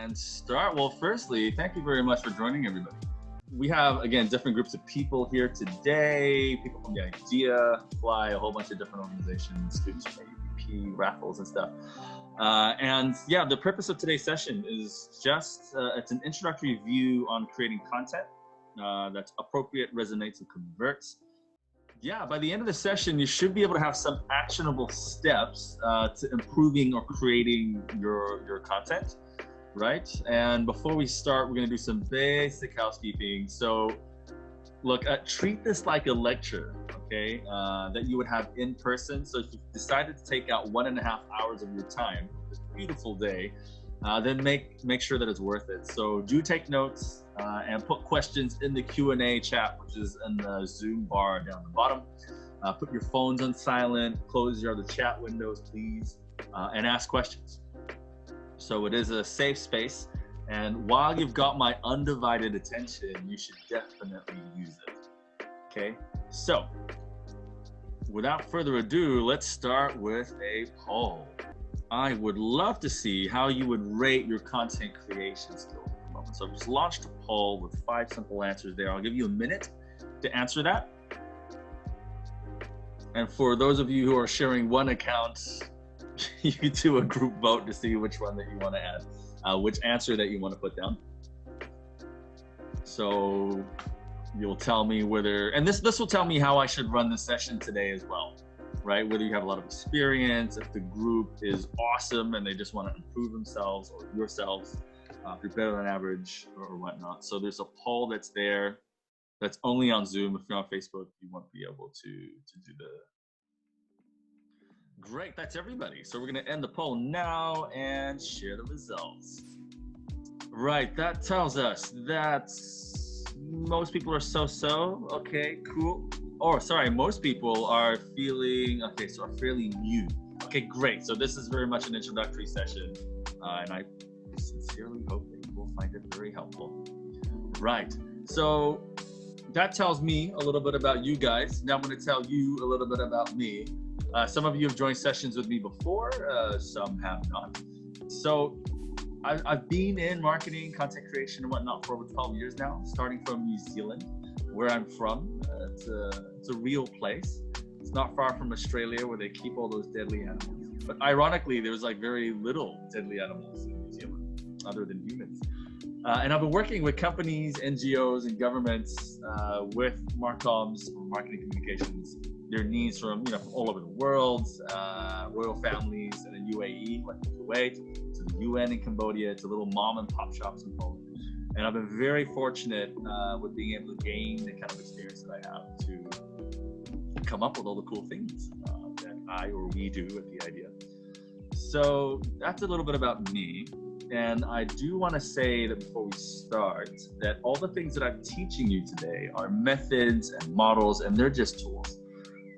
and start. Well, firstly, thank you very much for joining, everybody. We have, again, different groups of people here today. People from the Idea, Fly, a whole bunch of different organizations, students from AUP, raffles and stuff. And yeah, the purpose of today's session is just, it's an introductory view on creating content that's appropriate, resonates, and converts. Yeah, by the end of the session, you should be able to have some actionable steps to improving or creating your content, right? And before we start, we're gonna do some basic housekeeping. So look, treat this like a lecture, okay, that you would have in person. So if you decided to take out 1.5 hours of your time, this beautiful day, then make sure that it's worth it. So do take notes and put questions in the Q&A chat, which is in the Zoom bar down the bottom. Put your phones on silent, close your other chat windows, please, and ask questions. So it is a safe space. And while you've got my undivided attention, you should definitely use it. Okay, so without further ado, let's start with a poll. I would love to see how you would rate your content creation skills at the moment. So I've just launched a poll with 5 simple answers there. I'll give you a minute to answer that. And for those of you who are sharing one account, you do a group vote to see which one that you want to add, which answer that you want to put down. So you'll tell me whether, and this will tell me how I should run the session today as well. Right? Whether you have a lot of experience, if the group is awesome and they just want to improve themselves or yourselves, if you're better than average or whatnot. So there's a poll that's there that's only on Zoom. If you're on Facebook, you won't be able to do the... Great, that's everybody. So we're going to end the poll now and share the results. Right, that tells us that most people are so-so. Okay, cool. Oh, sorry, most people are feeling, okay, so are fairly new. Okay, great. So this is very much an introductory session, and I sincerely hope that you will find it very helpful. Right, so that tells me a little bit about you guys. Now I'm gonna tell you a little bit about me. Some of you have joined sessions with me before, some have not. So I've been in marketing, content creation and whatnot for over 12 years now, starting from New Zealand, where I'm from. It's a real place. It's not far from Australia where they keep all those deadly animals. But ironically, there's like very little deadly animals in New Zealand other than humans. And I've been working with companies, NGOs, and governments with Marcoms, or marketing communications, their needs from all over the world, royal families in the UAE, like Kuwait, to the UN in Cambodia, to little mom and pop shops in Poland. And I've been very fortunate with being able to gain the kind of experience that I have to come up with all the cool things that I or we do at the Idea. So that's a little bit about me. And I do want to say that before we start, that all the things that I'm teaching you today are methods and models, and they're just tools.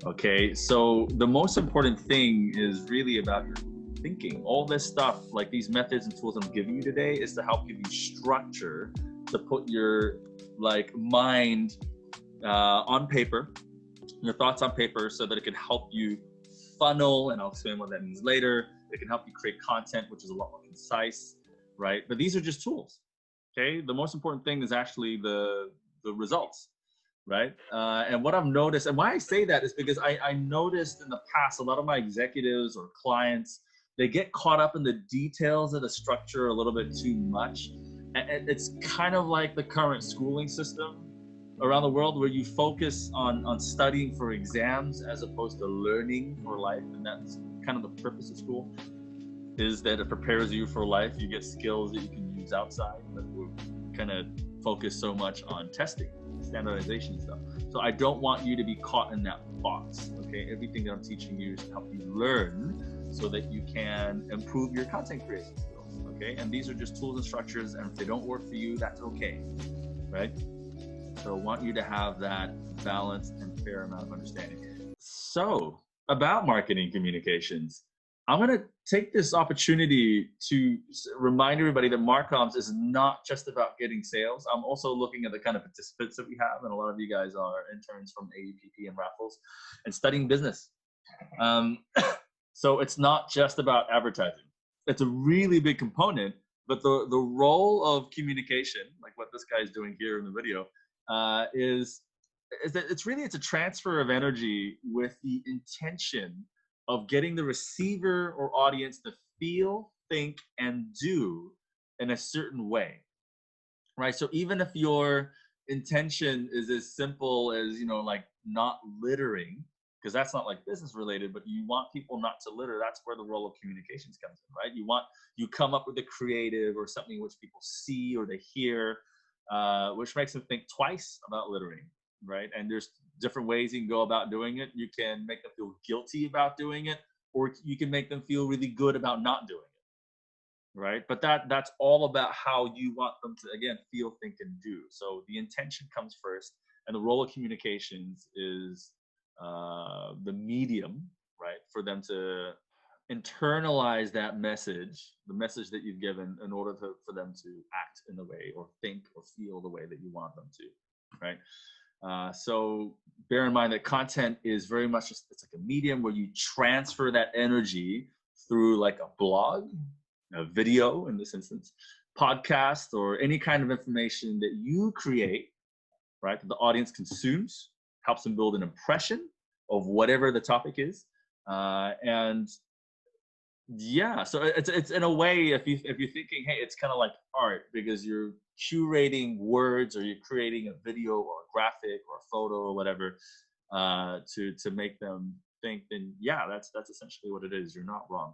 Okay, so the most important thing is really about your thinking. All this stuff, like these methods and tools I'm giving you today, is to help give you structure to put your mind on paper, your thoughts on paper, so that it can help you funnel, and I'll explain what that means later. It can help you create content, which is a lot more concise, right? But these are just tools, okay? The most important thing is actually the results, right? And what I've noticed, and why I say that is because I noticed in the past, a lot of my executives or clients, they get caught up in the details of the structure a little bit too much. And it's kind of like the current schooling system around the world, where you focus on studying for exams as opposed to learning for life. And that's kind of the purpose of school, is that it prepares you for life. You get skills that you can use outside, but we're kind of focused so much on testing, standardization stuff. So I don't want you to be caught in that box, okay? Everything that I'm teaching you is to help you learn so that you can improve your content creation skills, okay? And these are just tools and structures, and if they don't work for you, that's okay, right? So I want you to have that balanced and fair amount of understanding. So about marketing communications, I'm going to take this opportunity to remind everybody that Marcoms is not just about getting sales. I'm also looking at the kind of participants that we have, and a lot of you guys are interns from AUPP and raffles and studying business. So it's not just about advertising. It's a really big component, But the role of communication, like what this guy is doing here in the video, is that it's a transfer of energy with the intention of getting the receiver or audience to feel, think, and do in a certain way, right? So even if your intention is as simple as, like not littering, because that's not like business related, but you want people not to litter, that's where the role of communications comes in, right? You come up with a creative or something which people see or they hear, which makes them think twice about littering, right? And there's different ways you can go about doing it. You can make them feel guilty about doing it, or you can make them feel really good about not doing it, right? But that's all about how you want them to, again, feel, think, and do. So the intention comes first, and the role of communications is the medium, right, for them to internalize that message, the message that you've given, in order for them to act in the way or think or feel the way that you want them to, right? So bear in mind that content is very much it's like a medium where you transfer that energy through like a blog, a video in this instance, podcast, or any kind of information that you create, right, that the audience consumes, helps them build an impression of whatever the topic is. And yeah, so it's in a way, if you're thinking, hey, it's kind of like art, because you're curating words, or you're creating a video or a graphic or a photo or whatever, to make them think, then yeah, that's essentially what it is. You're not wrong.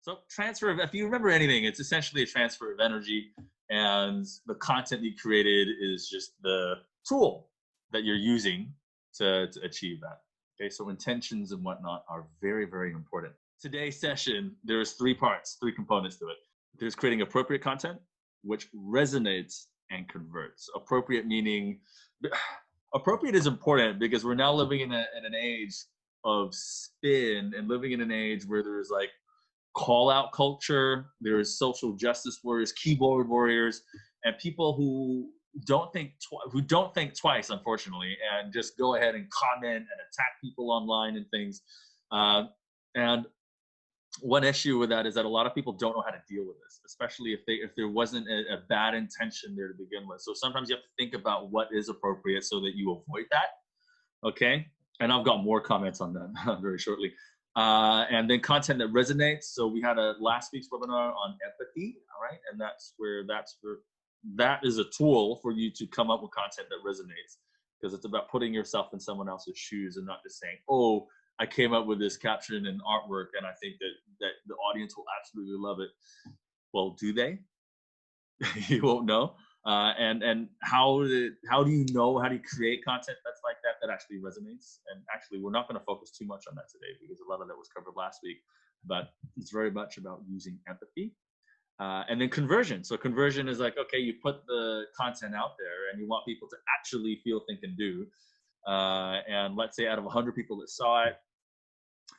So transfer of, if you remember anything, it's essentially a transfer of energy, and the content you created is just the tool that you're using to achieve that. Okay, so intentions and whatnot are very, very important. Today's session, there's three components to it. There's creating appropriate content, which resonates and converts. Appropriate meaning, appropriate is important because we're now living in an age of spin, and living in an age where there's like call out culture, there's social justice warriors, keyboard warriors, and people who don't think twice, unfortunately, and just go ahead and comment and attack people online and things. And one issue with that is that a lot of people don't know how to deal with this, especially if there wasn't a bad intention there to begin with. So sometimes you have to think about what is appropriate so that you avoid that. Okay, and I've got more comments on that very shortly. And then content that resonates. So we had a last week's webinar on empathy, all right, and that is a tool for you to come up with content that resonates, because it's about putting yourself in someone else's shoes and not just saying, oh, I came up with this caption and artwork and I think that the audience will absolutely love it. Well, do they? You won't know. And how do you know, how do you create content that's like that actually resonates? And actually, we're not going to focus too much on that today, because a lot of that was covered last week, but it's very much about using empathy. And then conversion. So conversion is like, okay, you put the content out there and you want people to actually feel, think, and do. And let's say out of 100 people that saw it,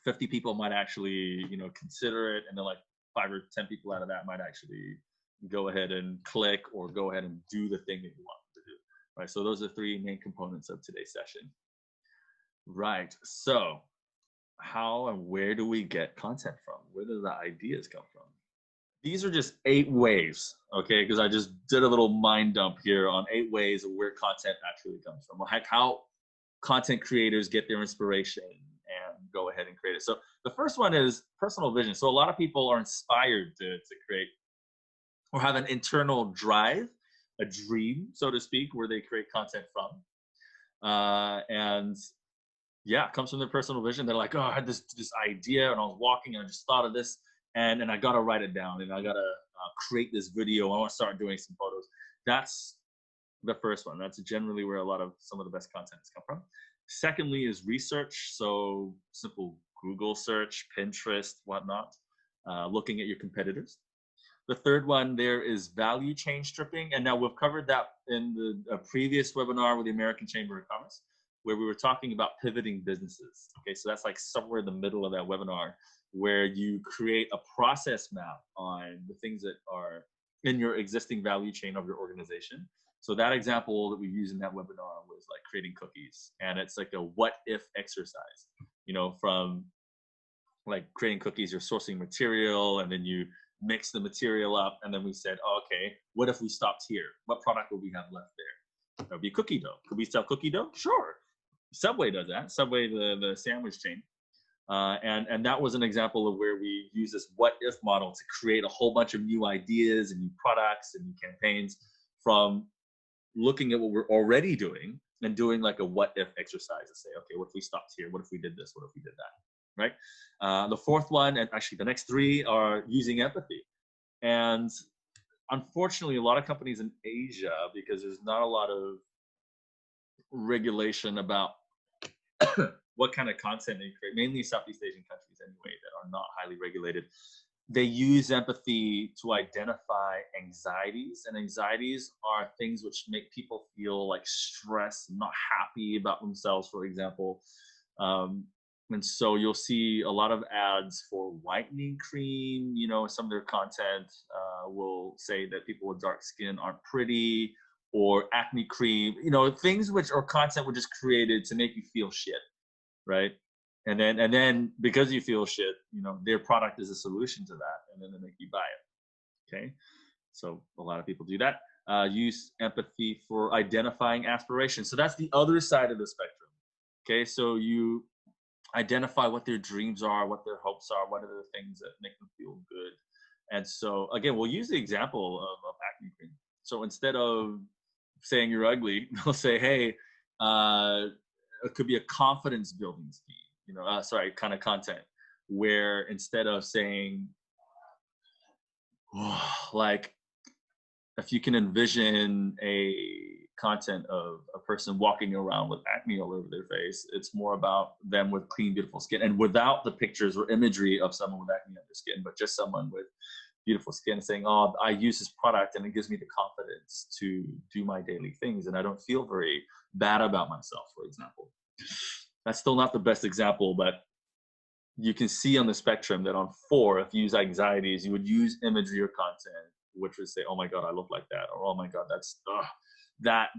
50 people might actually, consider it, and then like 5 or 10 people out of that might actually go ahead and click or go ahead and do the thing that you want them to do, right? So those are 3 main components of today's session. Right, so how and where do we get content from? Where do the ideas come from? These are just 8 ways, okay? Because I just did a little mind dump here on 8 ways of where content actually comes from. Like how content creators get their inspiration and go ahead and create it. So the first one is personal vision. So a lot of people are inspired to create, or have an internal drive, a dream, so to speak, where they create content from. And yeah, it comes from their personal vision. They're like, oh, I had this idea and I was walking and I just thought of this, and I got to write it down, and I got to create this video. I want to start doing some photos. That's the first one. That's generally where some of the best content has come from. Secondly is research. So simple Google search, Pinterest, whatnot, looking at your competitors. The third one there is value chain stripping. And now we've covered that in the previous webinar with the American Chamber of Commerce, where we were talking about pivoting businesses. Okay, so that's like somewhere in the middle of that webinar, where you create a process map on the things that are in your existing value chain of your organization. So that example that we used in that webinar was like creating cookies. And it's like a what if exercise, from like creating cookies, you're sourcing material, and then you mixed the material up, and then we said, oh, okay, what if we stopped here? What product would we have left there? That would be cookie dough. Could we sell cookie dough? Sure. Subway does that. Subway, the sandwich chain. And that was an example of where we use this what if model to create a whole bunch of new ideas and new products and new campaigns from looking at what we're already doing and doing like a what if exercise to say, okay, what if we stopped here? What if we did this? What if we did that? Right? The fourth one, and actually the next three, are using empathy. And unfortunately, a lot of companies in Asia, because there's not a lot of regulation about what kind of content they create, mainly Southeast Asian countries anyway, that are not highly regulated, they use empathy to identify anxieties. And anxieties are things which make people feel like stressed, not happy about themselves, for example. And so you'll see a lot of ads for whitening cream. You know, some of their content will say that people with dark skin aren't pretty, or acne cream, you know, things which are content which is created to make you feel shit, right? And then because you feel shit, you know, their product is a solution to that, and then they make you buy it. Okay, so a lot of people do that. Use empathy for identifying aspirations. So that's the other side of the spectrum. Okay, so you identify what their dreams are, what their hopes are, what are the things that make them feel good. And so again, we'll use the example of acne cream. So instead of saying you're ugly, they'll say, hey, it could be a confidence building scheme, you know, kind of content, where instead of saying, oh, like, if you can envision a content of a person walking around with acne all over their face, it's more about them with clean, beautiful skin, and without the pictures or imagery of someone with acne on their skin, but just someone with beautiful skin saying, oh, I use this product and it gives me the confidence to do my daily things, and I don't feel very bad about myself, for example. That's still not the best example, but you can see on the spectrum that on 4, if you use anxieties, you would use imagery or content which would say, oh my God, I look like that, or oh my God,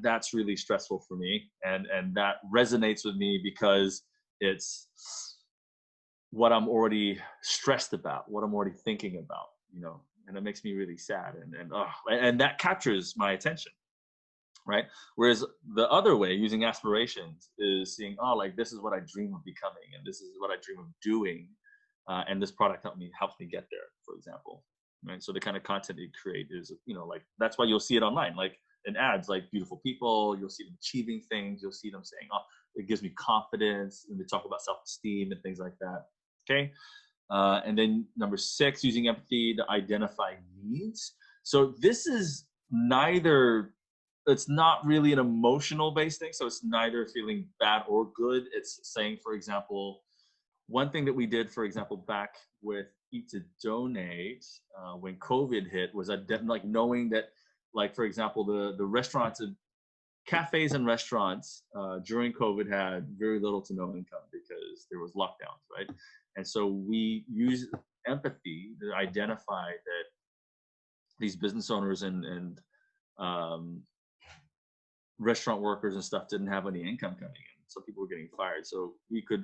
that's really stressful for me, and that resonates with me because it's what I'm already stressed about, what I'm already thinking about, you know, and it makes me really sad, and that captures my attention, right? Whereas the other way, using aspirations, is seeing, oh, like, this is what I dream of becoming, and this is what I dream of doing, and this product helps me get there, for example, right? So the kind of content you create is, you know, like, that's why you'll see it online, like in ads, like beautiful people, you'll see them achieving things, you'll see them saying, oh, it gives me confidence, and they talk about self-esteem and things like that. Okay. And then number 6, using empathy to identify needs. So this is it's not really an emotional based thing. So it's neither feeling bad or good. It's saying, for example, one thing that we did, for example, back with Eat to Donate, when COVID hit, was like knowing that, like, for example, the restaurants, cafes and restaurants during COVID had very little to no income because there was lockdowns, right? And so we use empathy to identify that these business owners and restaurant workers and stuff didn't have any income coming in. So people were getting fired. So we could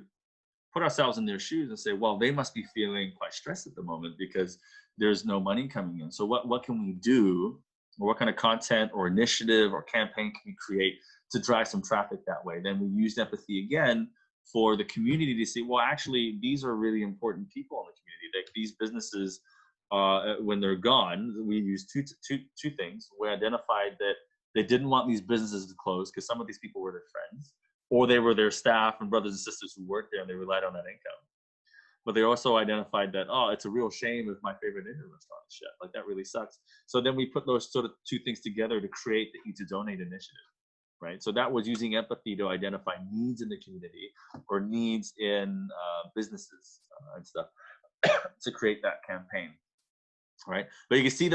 put ourselves in their shoes and say, well, they must be feeling quite stressed at the moment because there's no money coming in. So what can we do, or what kind of content or initiative or campaign can we create to drive some traffic that way? Then we used empathy again for the community to see, well, actually, these are really important people in the community. Like, these businesses, when they're gone, we used two things. We identified that they didn't want these businesses to close because some of these people were their friends, or they were their staff and brothers and sisters who worked there, and they relied on that income. But they also identified that, oh, it's a real shame if my favorite Indian restaurant is shut. Like, that really sucks. So then we put those sort of 2 things together to create the Eat to Donate initiative, right? So that was using empathy to identify needs in the community or needs in businesses and stuff to create that campaign, right? But you can see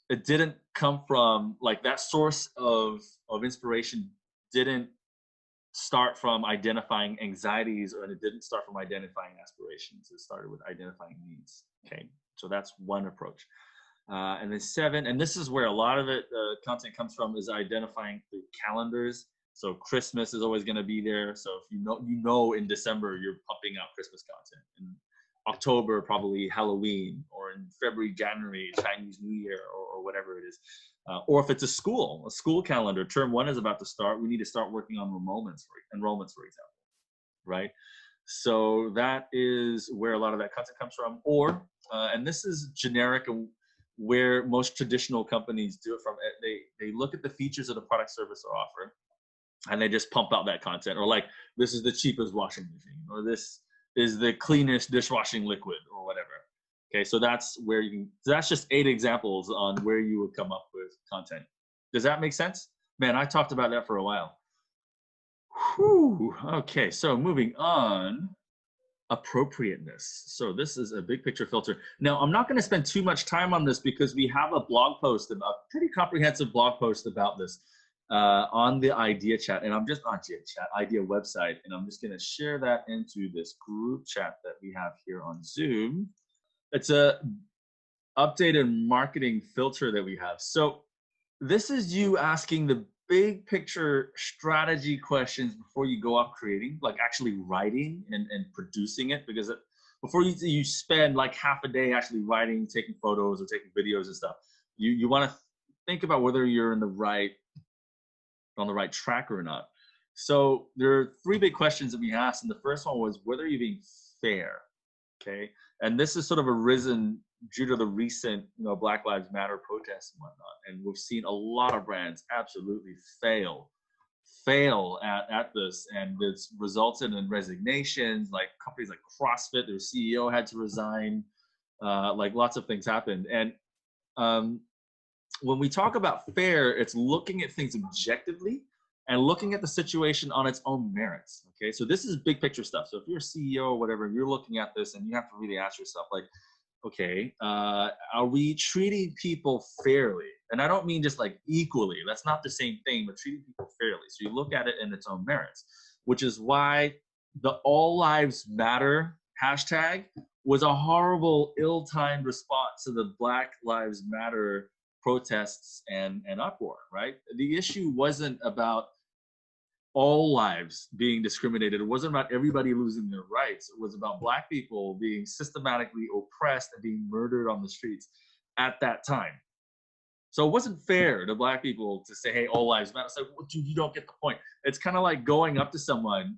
it didn't come from, like, that source of inspiration didn't start from identifying anxieties, or it didn't start from identifying aspirations. It started with identifying needs. Okay, so that's one approach. And then 7, and this is where a lot of it content comes from, is identifying through calendars. So Christmas is always going to be there. So if you know in December you're pumping out Christmas content, and October, probably Halloween, or in February, January, Chinese New Year, or whatever it is. Or if it's a school calendar, term 1 is about to start, we need to start working on enrollments, for example, right? So that is where a lot of that content comes from. Or, and this is generic and where most traditional companies do it from, they look at the features of the product, service, or offer, and they just pump out that content. Or like, this is the cheapest washing machine, or this is the cleanest dishwashing liquid, or whatever. Okay, so that's where you can, so that's just 8 examples on where you would come up with content. Does that make sense? Man, I talked about that for a while. Whew. Okay, so moving on, appropriateness. So this is a big picture filter. Now, I'm not going to spend too much time on this because we have a blog post, a pretty comprehensive blog post about this on the Idea chat, and I'm just on Idea website, and I'm just going to share that into this group chat that we have here on Zoom. It's a updated marketing filter that we have. So this is you asking the big picture strategy questions before you go off creating, like actually writing and producing it, because before you spend like half a day actually writing, taking photos or taking videos and stuff, you want to think about whether you're on the right track or not. So there are 3 big questions that we asked, and the first one was whether you're being fair. Okay, and this is sort of arisen due to the recent, Black Lives Matter protests and whatnot, and we've seen a lot of brands absolutely fail at this, and it's resulted in resignations. Like companies like CrossFit, their CEO had to resign. Like lots of things happened, and when we talk about fair, it's looking at things objectively and looking at the situation on its own merits. Okay, so this is big picture stuff. So if you're a CEO or whatever, you're looking at this and you have to really ask yourself, like, okay, are we treating people fairly? And I don't mean just like equally. That's not the same thing, but treating people fairly. So you look at it in its own merits, which is why the All Lives Matter hashtag was a horrible, ill-timed response to the Black Lives Matter protests and uproar, right? The issue wasn't about all lives being discriminated. It wasn't about everybody losing their rights. It was about Black people being systematically oppressed and being murdered on the streets at that time. So it wasn't fair to Black people to say, hey, all lives matter. It's like, well, dude, you don't get the point. It's kind of like going up to someone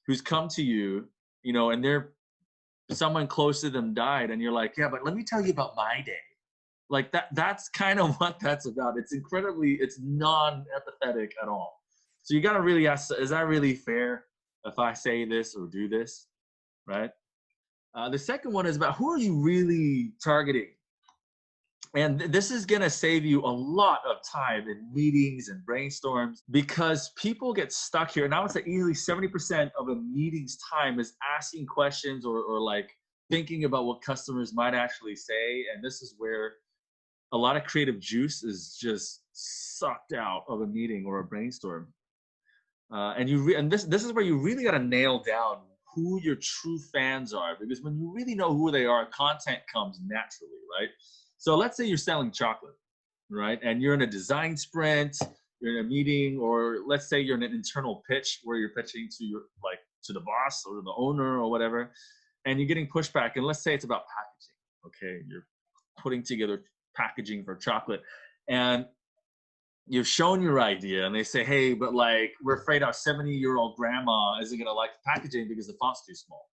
who's come to you, and someone close to them died, and you're like, yeah, but let me tell you about my day. Like that's kind of what that's about. It's non-empathetic at all. So you got to really ask, is that really fair if I say this or do this, right? The second one is about who are you really targeting? And this is going to save you a lot of time in meetings and brainstorms, because people get stuck here. And I would say easily 70% of a meeting's time is asking questions or like thinking about what customers might actually say. And this is where a lot of creative juice is just sucked out of a meeting or a brainstorm. And this is where you really got to nail down who your true fans are, because when you really know who they are, content comes naturally, right? So let's say you're selling chocolate, right? And you're in a design sprint, you're in a meeting, or let's say you're in an internal pitch where you're pitching to the boss or the owner or whatever, and you're getting pushback. And let's say it's about packaging. Okay, you're putting together packaging for chocolate, and you've shown your idea, and they say, hey, but like, we're afraid our 70-year-old grandma isn't going to like the packaging because the font's too small.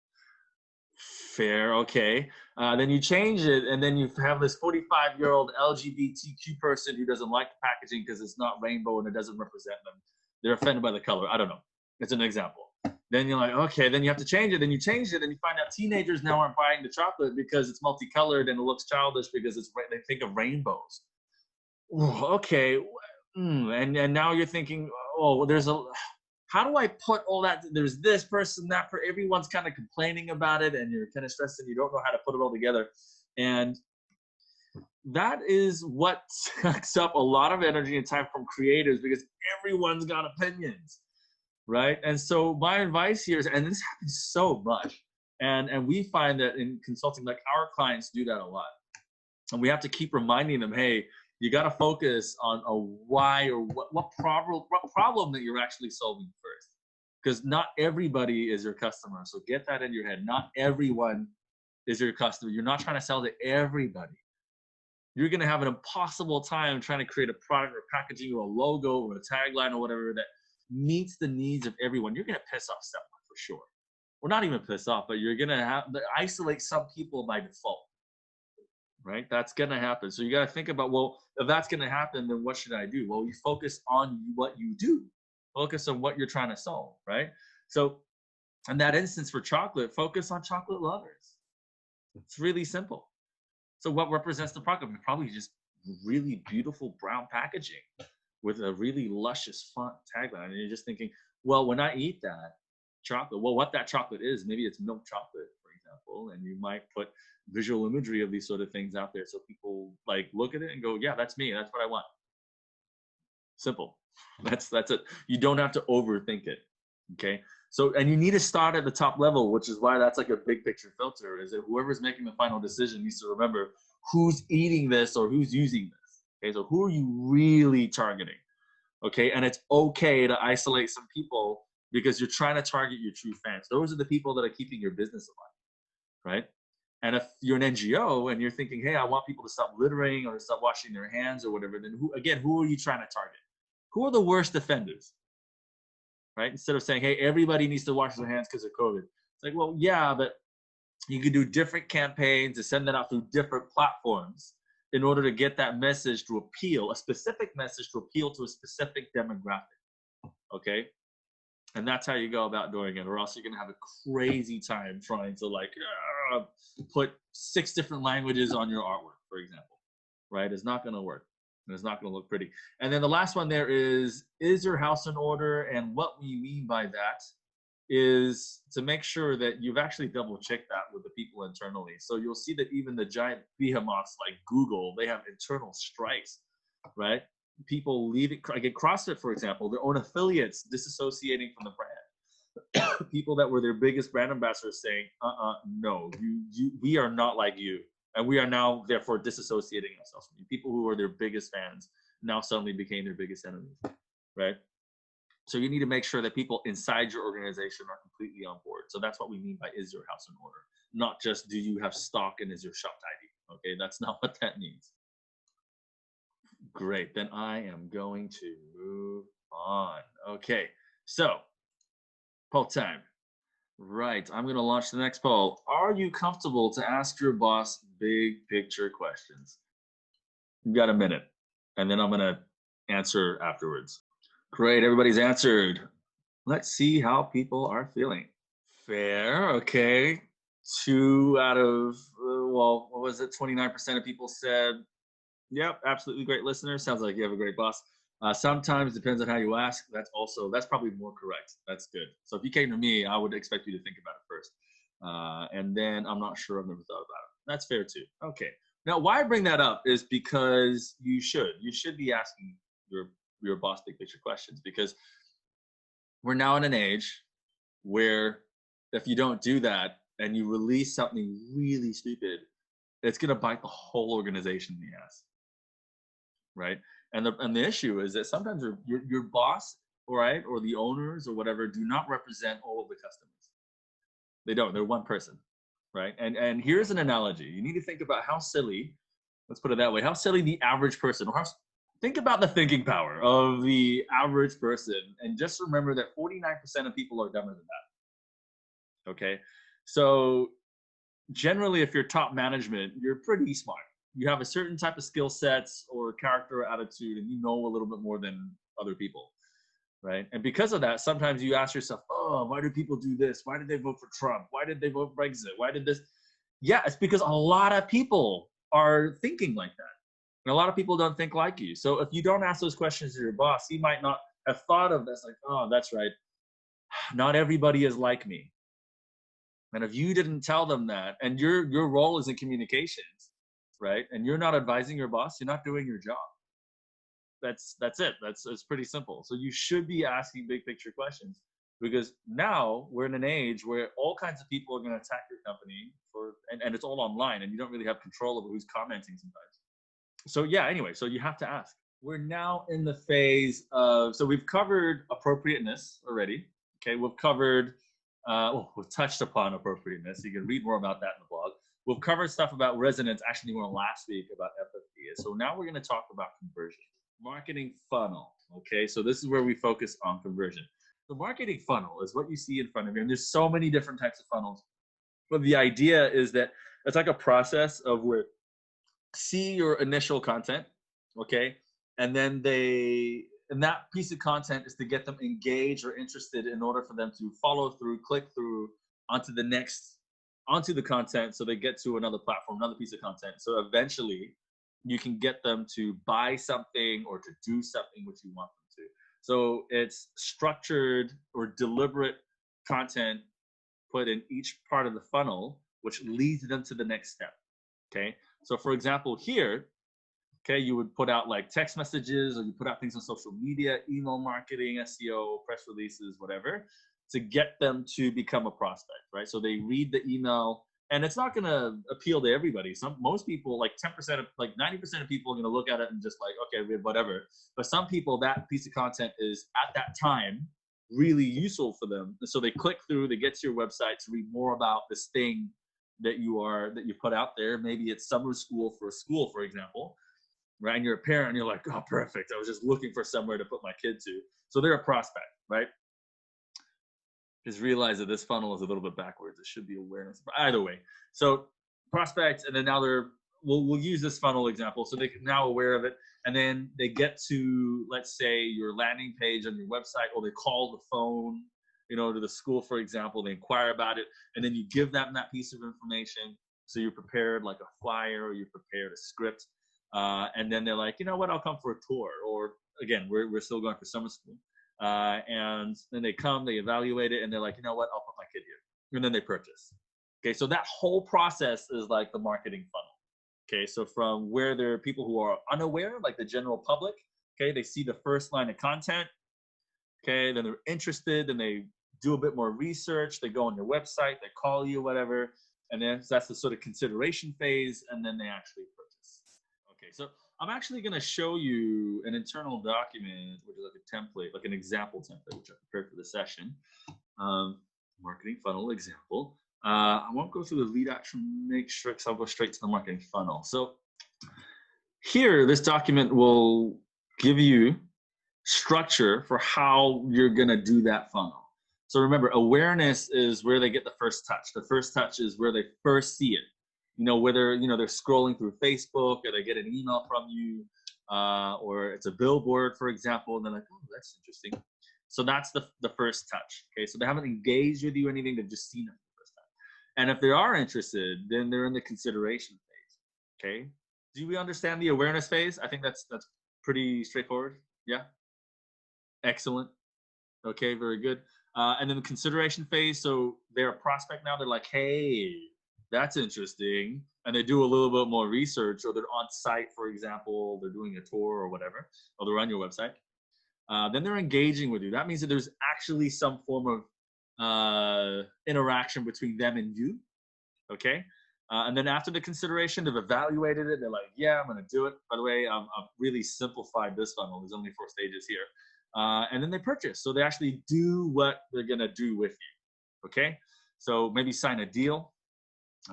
Fair, okay. Then you change it, and then you have this 45-year-old LGBTQ person who doesn't like the packaging because it's not rainbow and it doesn't represent them. They're offended by the color. I don't know. It's an example. Then you're like, okay, then you have to change it. Then you change it, and you find out teenagers now aren't buying the chocolate because it's multicolored and it looks childish because they think of rainbows. Ooh, okay. And now you're thinking, oh, how do I put all that? There's this person, that, for everyone's kind of complaining about it, and you're kind of stressed and you don't know how to put it all together. And that is what sucks up a lot of energy and time from creators, because everyone's got opinions, right? And so my advice here is, and this happens so much, and we find that in consulting, like our clients do that a lot. And we have to keep reminding them, hey, you got to focus on a why, or what problem that you're actually solving first. Because not everybody is your customer. So get that in your head. Not everyone is your customer. You're not trying to sell to everybody. You're going to have an impossible time trying to create a product or packaging or a logo or a tagline or whatever that meets the needs of everyone. You're going to piss off someone for sure. Well, not even piss off, but you're going to have to isolate some people by default, right? That's going to happen. So you got to think about, well, if that's going to happen, then what should I do? Well, you focus on what you do. Focus on what you're trying to solve, right? So in that instance for chocolate, focus on chocolate lovers. It's really simple. So what represents the product? Probably just really beautiful brown packaging with a really luscious font tagline. And you're just thinking, well, when I eat that chocolate, well, what that chocolate is, maybe it's milk chocolate, for example, and you might put visual imagery of these sort of things out there so people like look at it and go, yeah, that's me. That's what I want. Simple. That's it. You don't have to overthink it. Okay. So, and you need to start at the top level, which is why that's like a big picture filter, is that whoever's making the final decision needs to remember who's eating this or who's using this. Okay. So who are you really targeting? Okay. And it's okay to isolate some people because you're trying to target your true fans. Those are the people that are keeping your business alive. Right. And if you're an NGO and you're thinking, hey, I want people to stop littering or stop washing their hands or whatever, then who are you trying to target? Who are the worst offenders? Right? Instead of saying, hey, everybody needs to wash their hands because of COVID. It's like, well, yeah, but you can do different campaigns to send that out through different platforms in order to get that message to appeal, a specific message to appeal to a specific demographic. Okay? And that's how you go about doing it, or else you're going to have a crazy time trying to like put 6 different languages on your artwork, for example. Right? It's not going to work. And it's not going to look pretty. And then the last one there is your house in order? And what we mean by that is to make sure that you've actually double checked that with the people internally. So you'll see that even the giant behemoths like Google, they have internal strikes, right? People leaving, like CrossFit, for example, their own affiliates disassociating from the brand. People that were their biggest brand ambassadors saying, no, we are not like you. And we are now, therefore, disassociating ourselves from you. People who are their biggest fans now suddenly became their biggest enemies, right? So you need to make sure that people inside your organization are completely on board. So that's what we mean by is your house in order? Not just do you have stock and is your shop tidy? Okay, that's not what that means. Great, then I am going to move on. Okay, so poll time. Right, I'm going to launch the next poll. Are you comfortable to ask your boss big picture questions? You've got a minute, and then I'm going to answer afterwards. Great, everybody's answered. Let's see how people are feeling. Fair, okay. 2 out of, well, what was it? 29% of people said, yep, absolutely great listener. Sounds like you have a great boss. Sometimes depends on how you ask. That's probably more correct. That's good. So if you came to me, I would expect you to think about it first. And then I'm not sure, I've never thought about it. That's fair too. Okay. Now, why I bring that up is because you should be asking your boss big picture questions, because we're now in an age where if you don't do that and you release something really stupid, it's going to bite the whole organization in the ass. Right? And the issue is that sometimes your boss, right, or the owners or whatever do not represent all of the customers. They don't. They're one person, right? And here's an analogy. You need to think about how silly, let's put it that way, how silly the average person, or think about the thinking power of the average person, and just remember that 49% of people are dumber than that. Okay? So generally, if you're top management, you're pretty smart. You have a certain type of skill sets or character or attitude, and you know a little bit more than other people, right? And because of that, sometimes you ask yourself, oh, why do people do this? Why did they vote for Trump? Why did they vote Brexit? Why did this? Yeah, it's because a lot of people are thinking like that. And a lot of people don't think like you. So if you don't ask those questions to your boss, he might not have thought of this, like, oh, that's right. Not everybody is like me. And if you didn't tell them that, and your role is in communications, right? And you're not advising your boss, you're not doing your job. That's it. It's pretty simple. So you should be asking big picture questions, because now we're in an age where all kinds of people are going to attack your company and it's all online, and you don't really have control over who's commenting sometimes. So yeah, anyway, so you have to ask. We're now in the phase of, so we've covered appropriateness already. Okay, we've covered, we've touched upon appropriateness. You can read more about that in the blog. We've covered stuff about resonance actually more last week about empathy. So now we're going to talk about conversion. Marketing funnel. Okay, so this is where we focus on conversion. The marketing funnel is what you see in front of you. And there's so many different types of funnels. But the idea is that it's like a process of where see your initial content, okay? And then and that piece of content is to get them engaged or interested in order for them to follow through, click through onto the content, so they get to another platform, another piece of content. So eventually you can get them to buy something or to do something which you want them to. So it's structured or deliberate content put in each part of the funnel, which leads them to the next step, okay? So for example, here, okay, you would put out like text messages, or you put out things on social media, email marketing, SEO, press releases, whatever, to get them to become a prospect, right? So they read the email, and it's not going to appeal to everybody. Most people, like 10% of, like 90% of people are going to look at it and just like, okay, whatever. But some people, that piece of content is at that time really useful for them. And so they click through, they get to your website to read more about this thing that you put out there. Maybe it's summer school for a school, for example, right? And you're a parent and you're like, oh, perfect. I was just looking for somewhere to put my kid to. So they're a prospect, right? Just realize that this funnel is a little bit backwards. It should be awareness. But either way, so prospects, and then now we'll use this funnel example. So they're now aware of it. And then they get to, let's say, your landing page on your website, or they call the phone, to the school, for example, they inquire about it, and then you give them that piece of information. So you're prepared like a flyer, or you prepared a script. And then they're like, you know what, I'll come for a tour. Or again, we're still going for summer school. And then they come, they evaluate it, and they're like, you know what, I'll put my kid here. And then they purchase. Okay, so that whole process is like the marketing funnel. Okay, so from where there are people who are unaware, like the general public, okay, they see the first line of content, okay, then they're interested, then they do a bit more research, they go on your website, they call you, whatever, and then so that's the sort of consideration phase, and then they actually purchase. Okay, so I'm actually going to show you an internal document, which is like a template, like an example template, which I prepared for the session. Marketing funnel example. I won't go through the lead action matrix. I'll go straight to the marketing funnel. So here, this document will give you structure for how you're going to do that funnel. So remember, awareness is where they get the first touch. The first touch is where they first see it. Whether, they're scrolling through Facebook, or they get an email from you, or it's a billboard, for example, and they're like, oh, that's interesting. So that's the first touch. Okay, so they haven't engaged with you or anything, they've just seen it for the first time. And if they are interested, then they're in the consideration phase. Okay, do we understand the awareness phase? I think that's pretty straightforward. Yeah, excellent. Okay, very good. And then the consideration phase, so they're a prospect now, they're like, hey, that's interesting. And they do a little bit more research, or they're on site, for example, they're doing a tour or whatever, or they're on your website. Then they're engaging with you. That means that there's actually some form of interaction between them and you, okay? And then after the consideration, they've evaluated it. They're like, yeah, I'm gonna do it. By the way, I've really simplified this funnel. There's only 4 stages here. And then they purchase. So they actually do what they're gonna do with you, okay? So maybe sign a deal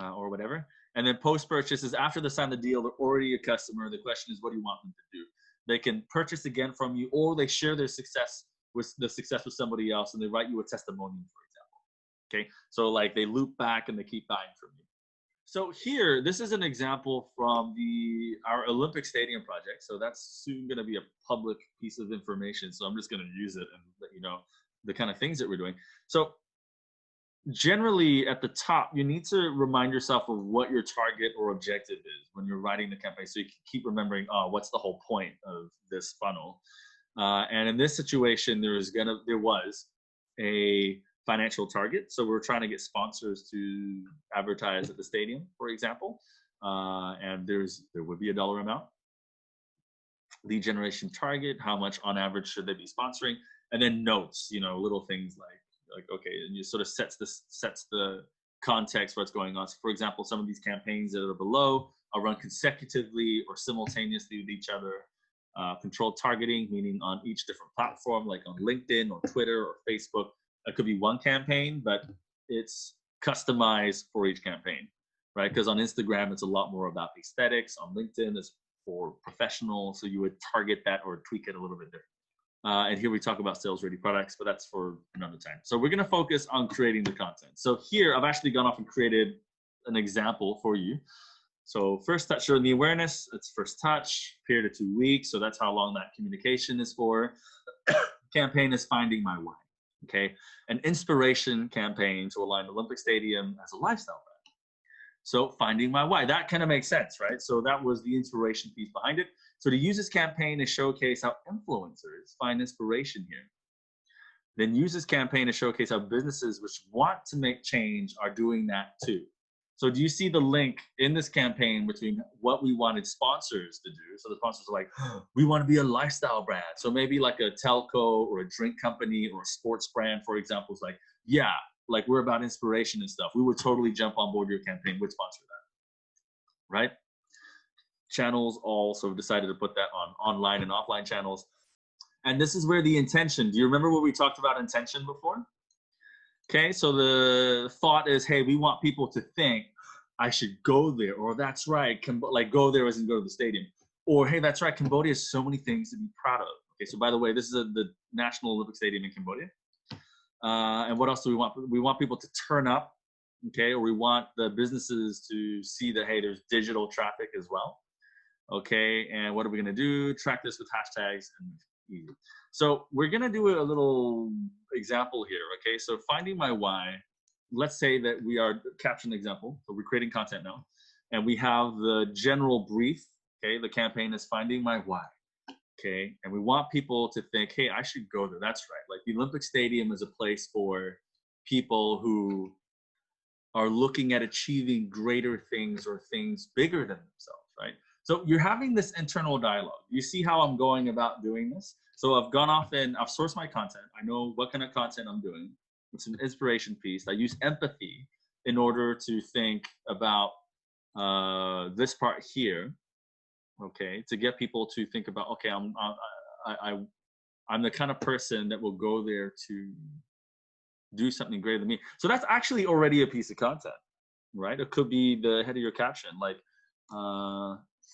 or whatever. And then post-purchase is after they sign the deal, they're already a customer. The question is, what do you want them to do? They can purchase again from you, or they share their success with somebody else, and they write you a testimonial, for example. Okay, so like they loop back and they keep buying from you. So here, this is an example from our Olympic Stadium project. So that's soon going to be a public piece of information. So I'm just going to use it and let you know the kind of things that we're doing. So generally at the top, you need to remind yourself of what your target or objective is when you're writing the campaign. So you can keep remembering, what's the whole point of this funnel? And in this situation, there was a financial target. So we're trying to get sponsors to advertise at the stadium, for example. And there would be a dollar amount. Lead generation target, how much on average should they be sponsoring? And then notes, little things like okay, and you sort of sets the context for what's going on. So for example, some of these campaigns that are below are run consecutively or simultaneously with each other. Controlled targeting, meaning on each different platform, like on LinkedIn or Twitter or Facebook. It could be one campaign, but it's customized for each campaign. right? Because on Instagram, it's a lot more about aesthetics. On LinkedIn, it's for professional. So you would target that or tweak it a little bit different. And here we talk about sales-ready products, but that's for another time. So we're going to focus on creating the content. So here, I've actually gone off and created an example for you. So first touch, showing the awareness, it's first touch, period of 2 weeks. So that's how long that communication is for. Campaign is finding my why, okay? An inspiration campaign to align Olympic Stadium as a lifestyle brand. So finding my why, that kind of makes sense, right? So that was the inspiration piece behind it. So to use this campaign to showcase how influencers find inspiration here. Then use this campaign to showcase how businesses which want to make change are doing that too. So do you see the link in this campaign between what we wanted sponsors to do? So the sponsors are like, oh, we want to be a lifestyle brand. So maybe like a telco or a drink company or a sports brand, for example, is like, yeah, like we're about inspiration and stuff. We would totally jump on board your campaign. We'd sponsor that, right? Channels also decided to put that on online and offline channels. And this is where the intention, do you remember what we talked about intention before? Okay, so the thought is, hey, we want people to think I should go there, or that's right, like go there as in go to the stadium. Or, hey, that's right, Cambodia has so many things to be proud of. Okay, so by the way, this is the National Olympic Stadium in Cambodia. And what else do we want? We want people to turn up, okay, or we want the businesses to see that, hey, there's digital traffic as well. Okay, and what are we gonna do? Track this with hashtags and easy. So we're gonna do a little example here, okay? So finding my why, let's say that we are caption example, so we're creating content now, and we have the general brief, okay? The campaign is finding my why, okay? And we want people to think, hey, I should go there, that's right. Like the Olympic Stadium is a place for people who are looking at achieving greater things or things bigger than themselves, right? So you're having this internal dialogue. You see how I'm going about doing this? So I've gone off and I've sourced my content. I know what kind of content I'm doing. It's an inspiration piece. I use empathy in order to think about this part here, okay, to get people to think about, okay, I'm the kind of person that will go there to do something greater than me. So that's actually already a piece of content, right? It could be the head of your caption, like,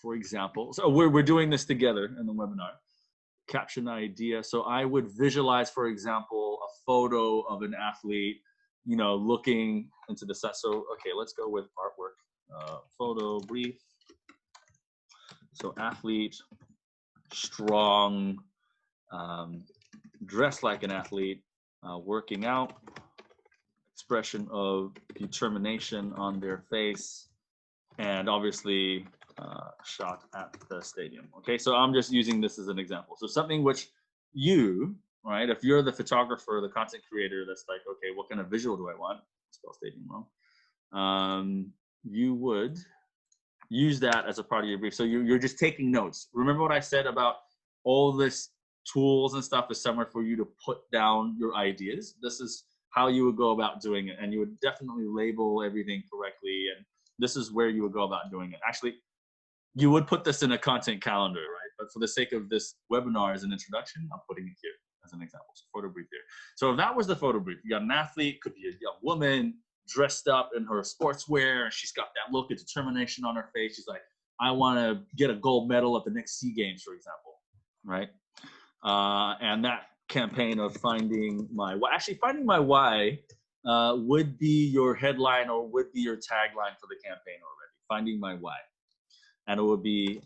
for example, so we're doing this together in the webinar. Caption idea. So I would visualize, for example, a photo of an athlete, you know, looking into the sun. So, okay, let's go with artwork, photo brief. So athlete, strong, dressed like an athlete, working out, expression of determination on their face, and obviously shot at the stadium. Okay, so I'm just using this as an example. So something which you, right, if you're the photographer, the content creator, that's like, okay, what kind of visual do I want? Spell stadium wrong. You would use that as a part of your brief. So you're just taking notes. Remember what I said about all this tools and stuff is somewhere for you to put down your ideas. This is how you would go about doing it, and you would definitely label everything correctly, and this is where you would go about doing it. Actually, you would put this in a content calendar, right? But for the sake of this webinar as an introduction, I'm putting it here as an example. So photo brief here. So if that was the photo brief, you got an athlete, could be a young woman dressed up in her sportswear, and she's got that look of determination on her face. She's like, I want to get a gold medal at the next SEA Games, for example, right? And that campaign of finding my why, actually finding my why would be your headline or would be your tagline for the campaign already. Finding my why. And it would be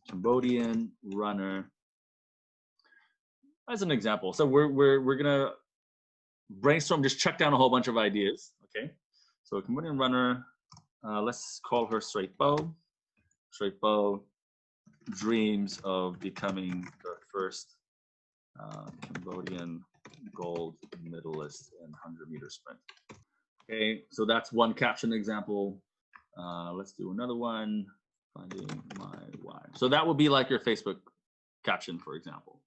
Cambodian runner as an example. So we're gonna brainstorm, just check down a whole bunch of ideas. Okay, so Cambodian runner, let's call her Straight Bow. Straight Bow dreams of becoming the first Cambodian gold medalist in 100-meter sprint. Okay, so that's one caption example. Let's do another one, finding my why. So that would be like your Facebook caption, for example.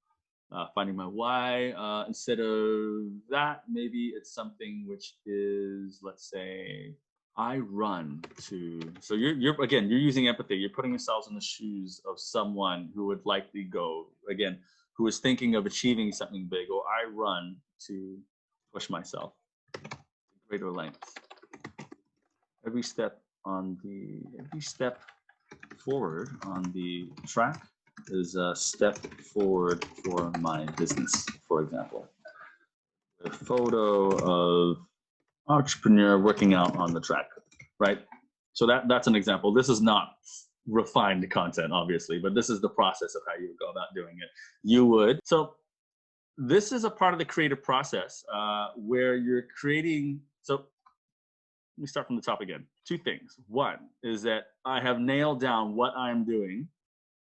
Finding my why. Instead of that, maybe it's something which is, let's say, I run to. So you're using empathy. You're putting yourselves in the shoes of someone who would likely go, again, who is thinking of achieving something big, or I run to push myself to greater lengths. every step forward on the track is a step forward for my business, for example. A photo of entrepreneur working out on the track, right? So that's an example. This is not refined content, obviously, but this is the process of how you would go about doing it. You would, so this is a part of the creative process where you're creating, so let me start from the top again. Two things. One is that I have nailed down what I'm doing,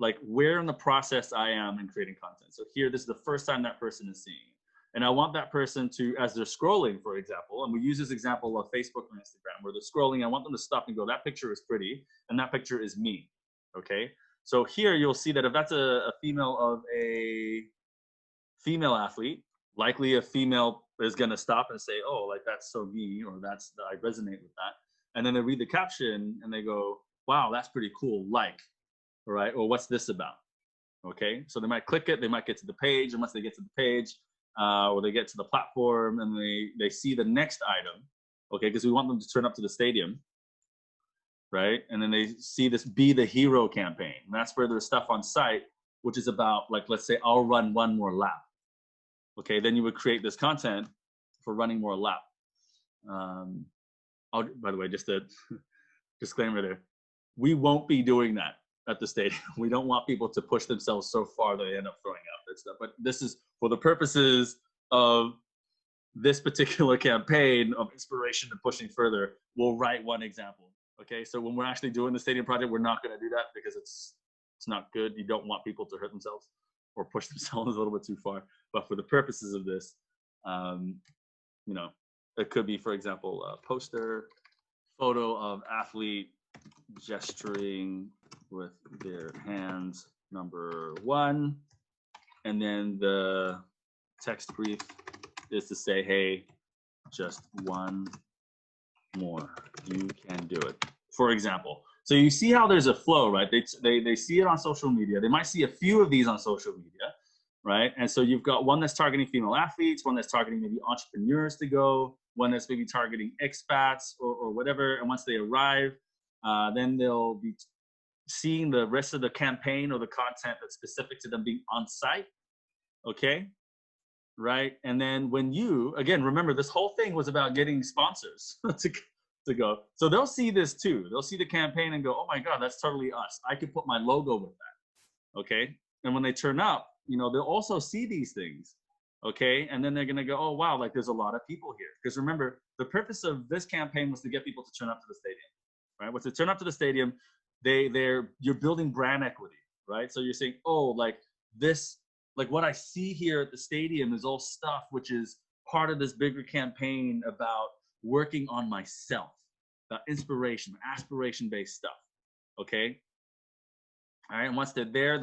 like where in the process I am in creating content. So here, this is the first time that person is seeing it. And I want that person to, as they're scrolling, for example, and we use this example of Facebook or Instagram, where they're scrolling, I want them to stop and go, that picture is pretty, and that picture is me, okay? So here you'll see that if that's a female of a female athlete, likely a female is gonna stop and say, oh, like that's so me, or that's, I resonate with that. And then they read the caption and they go, wow, that's pretty cool, like, all right, or what's this about? Okay, so they might click it, they might get to the page, and once they get to the page, or they get to the platform and they see the next item, okay, because we want them to turn up to the stadium, right? And then they see this Be the Hero campaign. And that's where there's stuff on site, which is about, like, let's say I'll run one more lap. Okay, then you would create this content for running more lap. By the way, just a disclaimer there, we won't be doing that at the stadium. We don't want people to push themselves so far that they end up throwing up and stuff. But this is for the purposes of this particular campaign of inspiration and pushing further. We'll write one example. Okay, so when we're actually doing the stadium project, we're not going to do that because it's not good. You don't want people to hurt themselves or push themselves a little bit too far. But for the purposes of this, you know, it could be, for example, a poster, photo of athlete gesturing with their hands, number 1, and then the text brief is to say, hey, just one more, you can do it, for example. So you see how there's a flow, right? They see it on social media. They might see a few of these on social media, right? And so you've got one that's targeting female athletes, one that's targeting maybe entrepreneurs to go, one that's maybe targeting expats or whatever. And once they arrive, then they'll be seeing the rest of the campaign or the content that's specific to them being on site, okay? Right? And then when you, again, remember this whole thing was about getting sponsors to go. So they'll see this too. They'll see the campaign and go, oh my God, that's totally us. I could put my logo with that, okay? And when they turn up, you know, they'll also see these things, okay? And then they're gonna go, oh wow, like there's a lot of people here. Because remember, the purpose of this campaign was to get people to turn up to the stadium, right? Once they turn up to the stadium, you're building brand equity, right? So you're saying, oh, like this, like what I see here at the stadium is all stuff which is part of this bigger campaign about working on myself, about inspiration, aspiration-based stuff, okay? All right, and once they're there,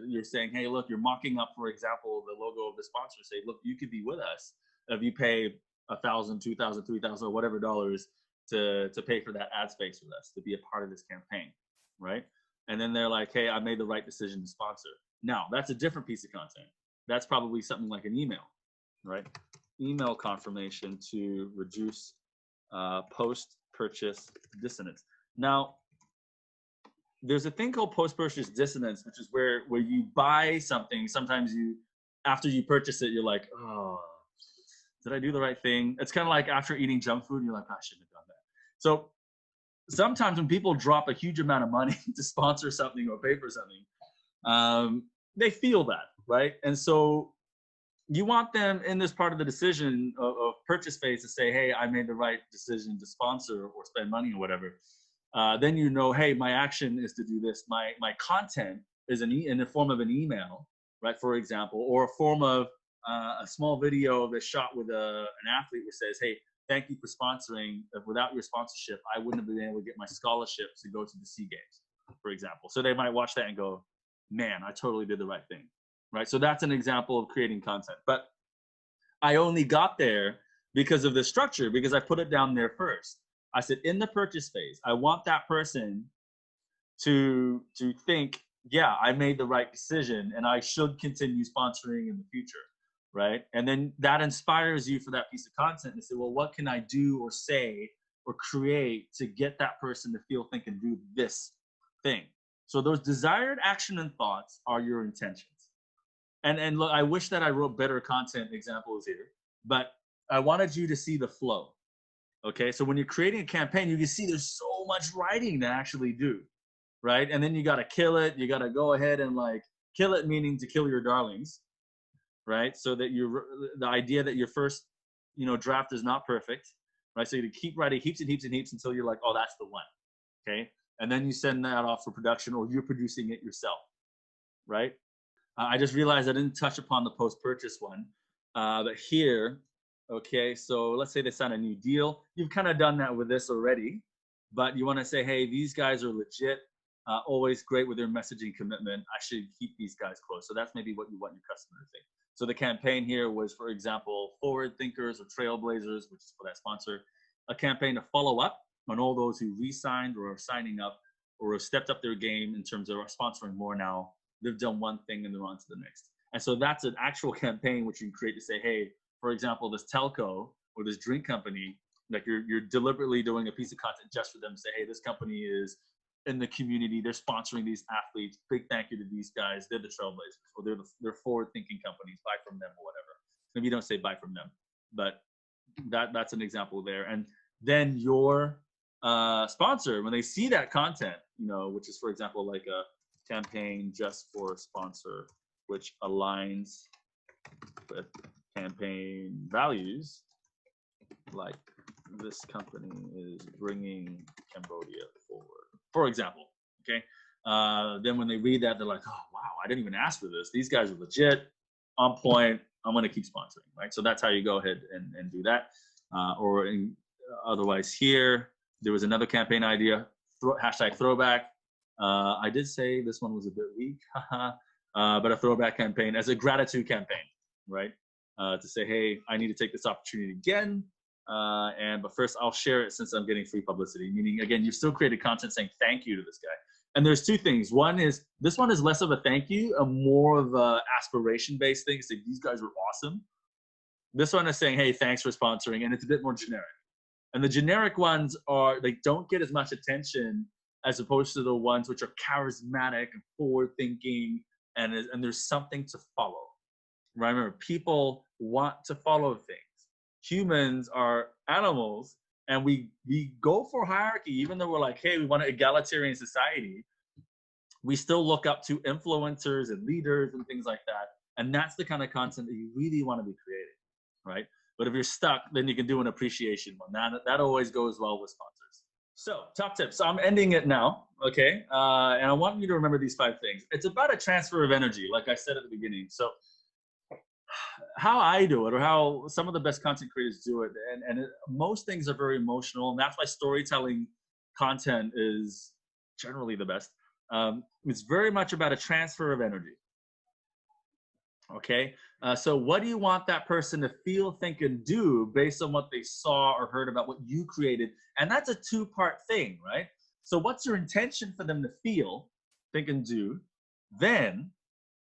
you're saying, hey, look, you're mocking up, for example, the logo of the sponsor. Say, look, you could be with us if you pay $1,000, $2,000, $3,000, or whatever dollars to pay for that ad space with us, to be a part of this campaign, right? And then they're like, hey, I made the right decision to sponsor. Now, that's a different piece of content. That's probably something like an email, right? Email confirmation to reduce post-purchase dissonance. Now, there's a thing called post-purchase dissonance, which is where you buy something. Sometimes after you purchase it, you're like, oh, did I do the right thing? It's kind of like after eating junk food, you're like, I shouldn't have done that. So sometimes when people drop a huge amount of money to sponsor something or pay for something, they feel that, right? And so you want them in this part of the decision of purchase phase to say, hey, I made the right decision to sponsor or spend money or whatever. Then you know, hey, my action is to do this. My content is in the form of an email, right, for example, or a form of a small video that's shot with an athlete which says, hey, thank you for sponsoring. Without your sponsorship, I wouldn't have been able to get my scholarship to go to the SEA Games, for example. So they might watch that and go, man, I totally did the right thing, right? So that's an example of creating content. But I only got there because of the structure, because I put it down there first. I said, in the purchase phase, I want that person to think, yeah, I made the right decision and I should continue sponsoring in the future, right? And then that inspires you for that piece of content and say, well, what can I do or say or create to get that person to feel, think, and do this thing. So those desired action and thoughts are your intentions. And look, I wish that I wrote better content examples here, but I wanted you to see the flow. Okay, so when you're creating a campaign, you can see there's so much writing to actually do, right? And then you got to kill it. You got to go ahead and like kill it, meaning to kill your darlings, right? So that the idea that your first, draft is not perfect, right? So you keep writing heaps and heaps and heaps until you're like, oh, that's the one, okay? And then you send that off for production, or you're producing it yourself, right? I just realized I didn't touch upon the post-purchase one, but here, okay, so let's say they sign a new deal. You've kind of done that with this already, but you want to say, hey, these guys are legit, always great with their messaging commitment. I should keep these guys close. So that's maybe what you want your customer to think. So the campaign here was, for example, forward thinkers or trailblazers, which is for that sponsor, a campaign to follow up on all those who re-signed or are signing up or have stepped up their game in terms of sponsoring more now. They've done one thing and they're on to the next. And so that's an actual campaign which you can create to say, hey, for example, this telco or this drink company, like you're deliberately doing a piece of content just for them to say, hey, this company is in the community, they're sponsoring these athletes. Big thank you to these guys. They're the trailblazers, or they're forward-thinking companies. Buy from them or whatever. Maybe you don't say buy from them, but that's an example there. And then your sponsor, when they see that content, which is, for example, like a campaign just for a sponsor, which aligns with campaign values, like this company is bringing Cambodia forward, for example, okay? Then when they read that, they're like, oh, wow, I didn't even ask for this. These guys are legit, on point. I'm going to keep sponsoring, right? So that's how you go ahead and do that. Otherwise here, there was another campaign idea, hashtag throwback. I did say this one was a bit weak, but a throwback campaign as a gratitude campaign, right? To say, hey, I need to take this opportunity again. But first I'll share it since I'm getting free publicity, meaning again, you've still created content saying thank you to this guy. And there's two things. One is, this one is less of a thank you, and more of a aspiration-based thing. Say, these guys were awesome. This one is saying, hey, thanks for sponsoring, and it's a bit more generic. And the generic ones they don't get as much attention as opposed to the ones which are charismatic and forward-thinking, and there's something to follow. Right? Remember, people want to follow things. Humans are animals, and we go for hierarchy, even though we're like, hey, we want an egalitarian society. We still look up to influencers and leaders and things like that. And that's the kind of content that you really want to be creating, right? But if you're stuck, then you can do an appreciation one. That always goes well with sponsors. So top tips. So I'm ending it now, okay? And I want you to remember these 5 things. It's about a transfer of energy, like I said at the beginning. So how I do it, or how some of the best content creators do it, most things are very emotional, and that's why storytelling content is generally the best. It's very much about a transfer of energy. Okay, so what do you want that person to feel, think, and do based on what they saw or heard about what you created? And that's a 2-part thing, right? So what's your intention for them to feel, think, and do? Then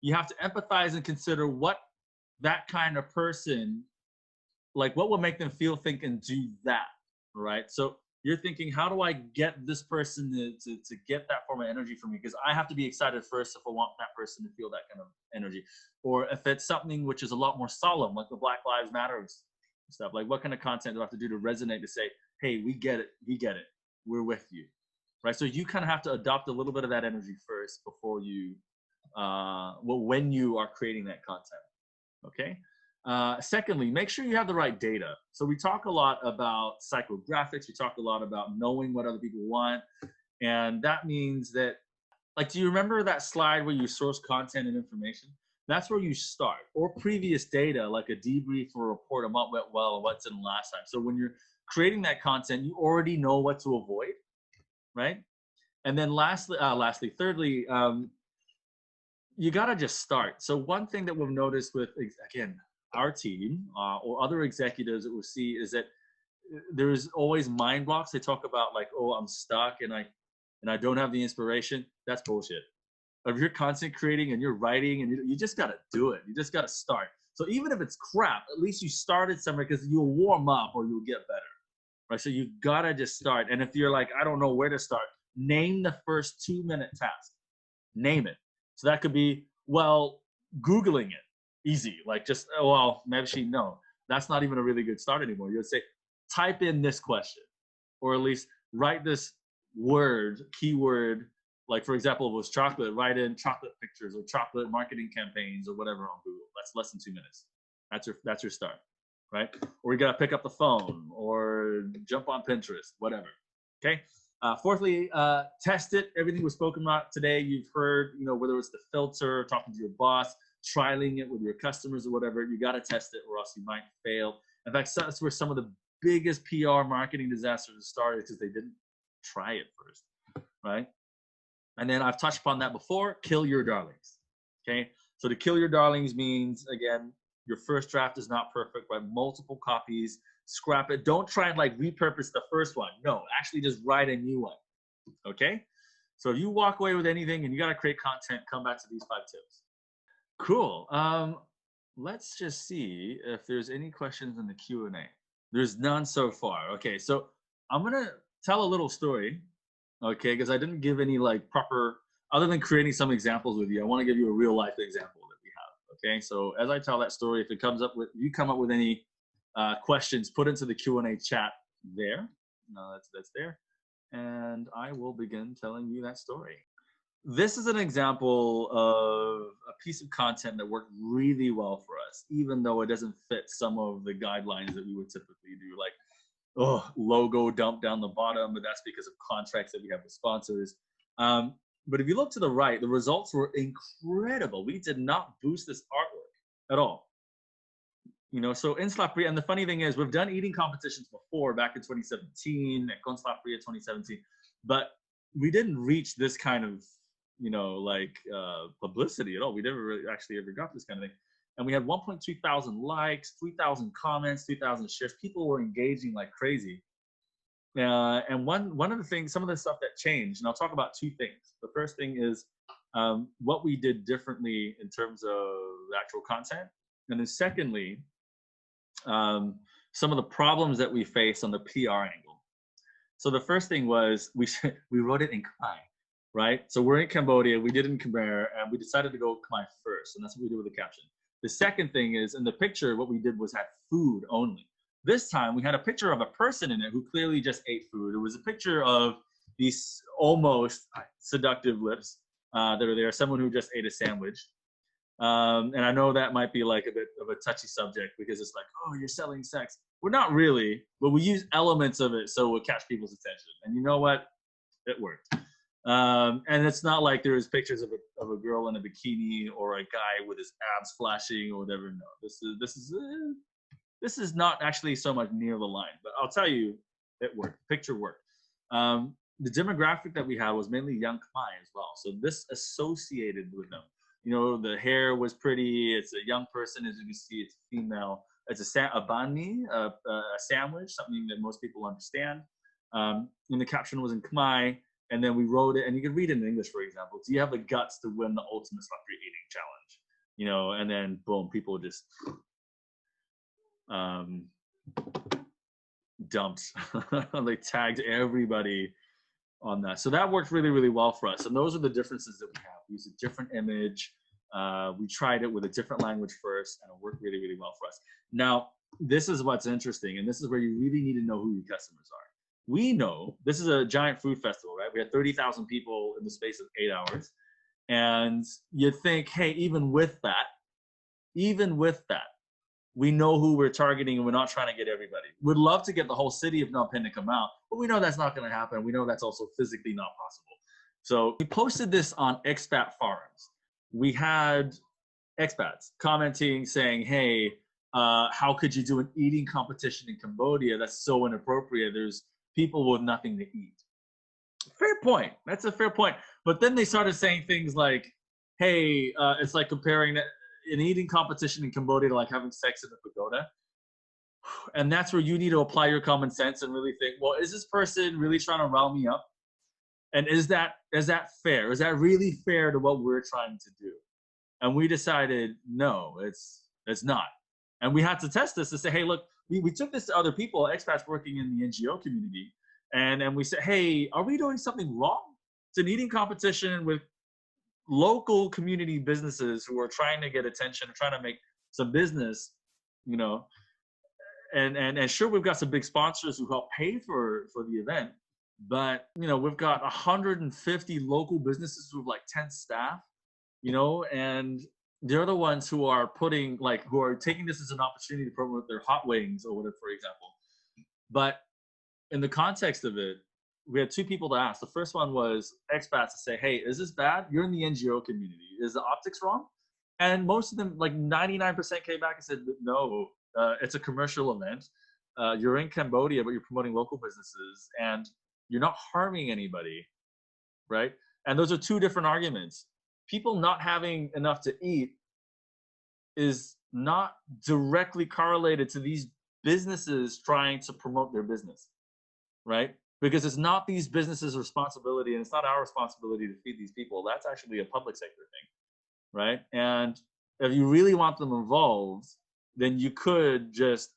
you have to empathize and consider what that kind of person, like what will make them feel, think, and do that, right? So you're thinking, how do I get this person to get that form of energy from me? Because I have to be excited first if I want that person to feel that kind of energy. Or if it's something which is a lot more solemn, like the Black Lives Matter stuff, like what kind of content do I have to do to resonate, to say, hey, we get it, we're with you, right? So you kind of have to adopt a little bit of that energy first before you, when you are creating that content. Okay. Secondly, make sure you have the right data. So we talk a lot about psychographics. We talk a lot about knowing what other people want. And that means that, like, do you remember that slide where you source content and information? That's where you start. Or previous data, like a debrief or a report on what went well and what's in last time. So when you're creating that content, you already know what to avoid, right? And then thirdly, you got to just start. So one thing that we've noticed with, again, our team or other executives that we'll see is that there's always mind blocks. They talk about like, oh, I'm stuck and I don't have the inspiration. That's bullshit. If you're content creating and you're writing and you just got to do it. You just got to start. So even if it's crap, at least you started somewhere, because you'll warm up or you'll get better, right? So you gotta just start. And if you're like, I don't know where to start, name the first 2-minute task. Name it. So that could be, well, Googling it. Easy. Like just, oh, well, maybe no. That's not even a really good start anymore. You'd say, type in this question, or at least write this word, keyword. Like for example, if it was chocolate, write in chocolate pictures or chocolate marketing campaigns or whatever on Google. That's less than 2 minutes. That's your start, right? Or you gotta pick up the phone or jump on Pinterest, whatever. Okay. Fourthly, test it. Everything was spoken about today. You've heard, whether it's the filter, talking to your boss, trialing it with your customers or whatever. You got to test it, or else you might fail. In fact, that's where some of the biggest PR marketing disasters started, because they didn't try it first, right? And then I've touched upon that before. Kill your darlings. Okay. So to kill your darlings means, again, your first draft is not perfect, right? Multiple copies. Scrap it. Don't try and repurpose the first one. No, actually just write a new one. Okay? So if you walk away with anything and you got to create content, come back to these 5 tips. Cool. Let's just see if there's any questions in the Q&A. There's none so far. Okay, so I'm going to tell a little story, okay, because I didn't give any proper, other than creating some examples with you, I want to give you a real life example that we have. Okay, so as I tell that story, if you come up with any questions, put into the Q&A chat there. No, that's there. And I will begin telling you that story. This is an example of a piece of content that worked really well for us, even though it doesn't fit some of the guidelines that we would typically do, like logo dump down the bottom, but that's because of contracts that we have with sponsors. But if you look to the right, the results were incredible. We did not boost this artwork at all. So in Slapria, and the funny thing is, we've done eating competitions before, back in 2017, at Con Slapria 2017, but we didn't reach this kind of, publicity at all. We never really actually ever got this kind of thing. And we had 1.2 thousand likes, 3,000 comments, 2,000 shares. People were engaging like crazy. And one of the things, some of the stuff that changed, and I'll talk about 2 things. The first thing is what we did differently in terms of the actual content. And then secondly, some of the problems that we face on the PR angle. So the first thing was we wrote it in Khmer, right? So we're in Cambodia, we did it in Khmer, and we decided to go Khmer first, and that's what we did with the caption. The second thing is, in the picture, what we did was had food only. This time, we had a picture of a person in it who clearly just ate food. It was a picture of these almost seductive lips that are there, someone who just ate a sandwich. And I know that might be like a bit of a touchy subject, because it's like, oh, you're selling sex. We're not really, but we use elements of it so we'll catch people's attention. And you know what? It worked. And it's not like there's pictures of a girl in a bikini or a guy with his abs flashing or whatever. No, this is not actually so much near the line. But I'll tell you, it worked. The picture worked. The demographic that we had was mainly young Khmer as well. So this associated with them. The hair was pretty. It's a young person, as you can see. It's female. It's a banh, a sandwich, something that most people understand. And the caption was in Khmer, and then we wrote it, and you can read it in English, for example. Do you have the guts to win the ultimate slappery eating challenge? And then boom, people just dumped. They tagged everybody on that. So that worked really, really well for us. And those are the differences that we have. We used a different image. We tried it with a different language first, and it worked really, really well for us. Now, this is what's interesting, and this is where you really need to know who your customers are. We know this is a giant food festival, right? We had 30,000 people in the space of 8 hours. And you'd think, hey, even with that, we know who we're targeting, and we're not trying to get everybody. We'd love to get the whole city of Phnom Penh to come out, but we know that's not going to happen. We know that's also physically not possible. So we posted this on expat forums. We had expats commenting saying, hey, how could you do an eating competition in Cambodia? That's so inappropriate. There's people with nothing to eat. Fair point. That's a fair point. But then they started saying things like, hey, it's like comparing an eating competition in Cambodia to like having sex in a pagoda. And that's where you need to apply your common sense and really think, well, is this person really trying to rile me up? And is that fair? Is that really fair to what we're trying to do? And we decided, no, it's not. And we had to test this to say, hey, look, we took this to other people, expats working in the NGO community, and we said, hey, are we doing something wrong? It's an eating competition with local community businesses who are trying to get attention, trying to make some business, you know, and sure, we've got some big sponsors who help pay for the event, but you know, we've got 150 local businesses with like 10 staff, you know, and they're the ones who are putting, like, who are taking this as an opportunity to promote their hot wings or whatever, for example. But in the context of it, we had two people to ask. The first one was expats to say, hey, is this bad? You're in the NGO community. Is the optics wrong? And most of them, like 99% came back and said, no, it's a commercial event. You're in Cambodia, but you're promoting local businesses and you're not harming anybody, right? And those are two different arguments. People not having enough to eat is not directly correlated to these businesses trying to promote their business, right? Because it's not these businesses' responsibility and it's not our responsibility to feed these people. That's actually a public sector thing, right? And if you really want them involved, then you could just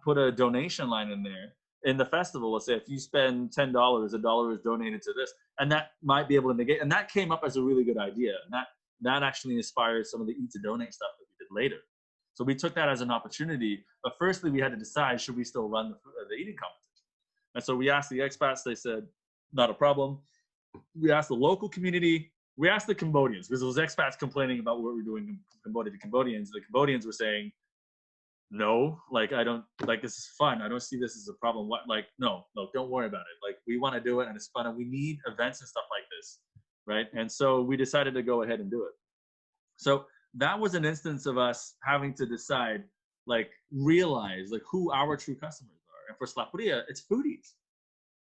put a donation line in there. In the festival, let's say if you spend $10, $1 is donated to this, and that might be able to negate. And that came up as a really good idea. And that actually inspired some of the Eat to Donate stuff that we did later. So we took that as an opportunity. But firstly, we had to decide, should we still run the eating competition? And so we asked the expats, they said, not a problem. We asked the local community, we asked the Cambodians, because those expats complaining about what we're doing in Cambodia, the Cambodians were saying, no, like, I don't, like, this is fun. I don't see this as a problem. What, like, no, don't worry about it. Like, we want to do it and it's fun and we need events and stuff like this, right? And so we decided to go ahead and do it. So that was an instance of us having to decide, like, realize, like, who our true customers are. And for Slapuria, it's foodies.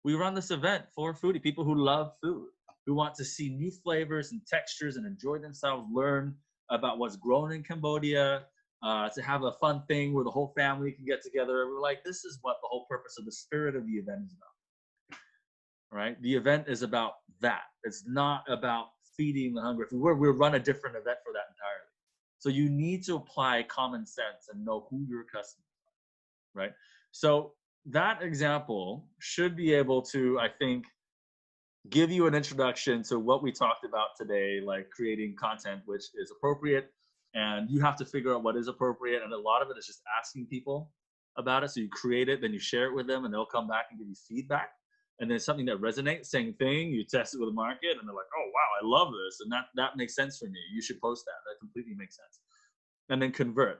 We run this event for foodie, people who love food, who want to see new flavors and textures and enjoy themselves, learn about what's grown in Cambodia, to have a fun thing where the whole family can get together. We're like, this is what the whole purpose of the spirit of the event is about, right? The event is about that. It's not about feeding the hungry. If we were, we'd run a different event for that entirely. So you need to apply common sense and know who your customers are, right? So that example should be able to, I think, give you an introduction to what we talked about today, like creating content which is appropriate. And you have to figure out what is appropriate. And a lot of it is just asking people about it. So you create it, then you share it with them and they'll come back and give you feedback. And then something that resonates, same thing, you test it with the market and they're like, oh, wow, I love this. And that makes sense for me. You should post that. That completely makes sense. And then convert,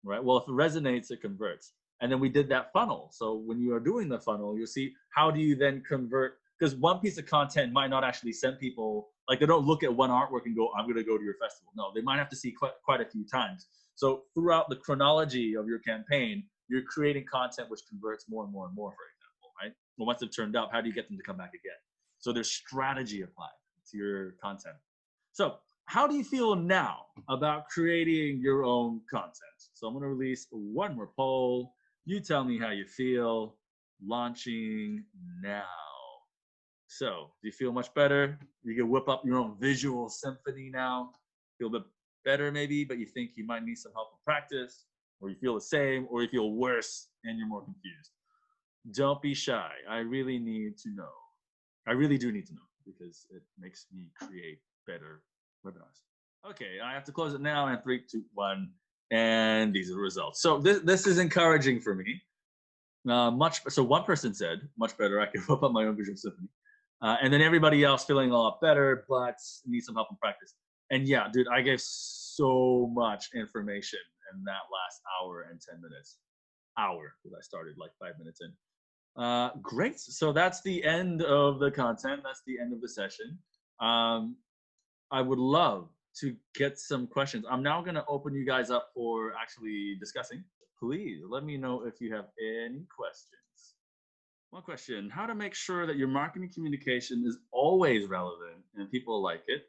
right? Well, if it resonates, it converts. And then we did that funnel. So when you are doing the funnel, you'll see, how do you then convert? Because one piece of content might not actually send people, like, they don't look at one artwork and go, I'm going to go to your festival. No, they might have to see quite a few times. So throughout the chronology of your campaign, you're creating content which converts more and more and more, for example, right? Well, once they've turned up, how do you get them to come back again? So there's strategy applied to your content. So how do you feel now about creating your own content? So I'm going to release one more poll. You tell me how you feel. Launching now. So, do you feel much better? You can whip up your own visual symphony now. Feel a bit better maybe, but you think you might need some help in practice, or you feel the same, or you feel worse and you're more confused. Don't be shy. I really need to know. I really do need to know because it makes me create better webinars. Okay, I have to close it now in 3, 2, 1, and these are the results. So this is encouraging for me. So one person said, much better, I can whip up my own visual symphony. And then everybody else feeling a lot better, but need some help in practice. And yeah, dude, I gave so much information in that last hour and 10 minutes. Because I started like 5 minutes in. Great. So that's the end of the content. That's the end of the session. I would love to get some questions. I'm now going to open you guys up for actually discussing. Please let me know if you have any questions. One question, how to make sure that your marketing communication is always relevant and people like it,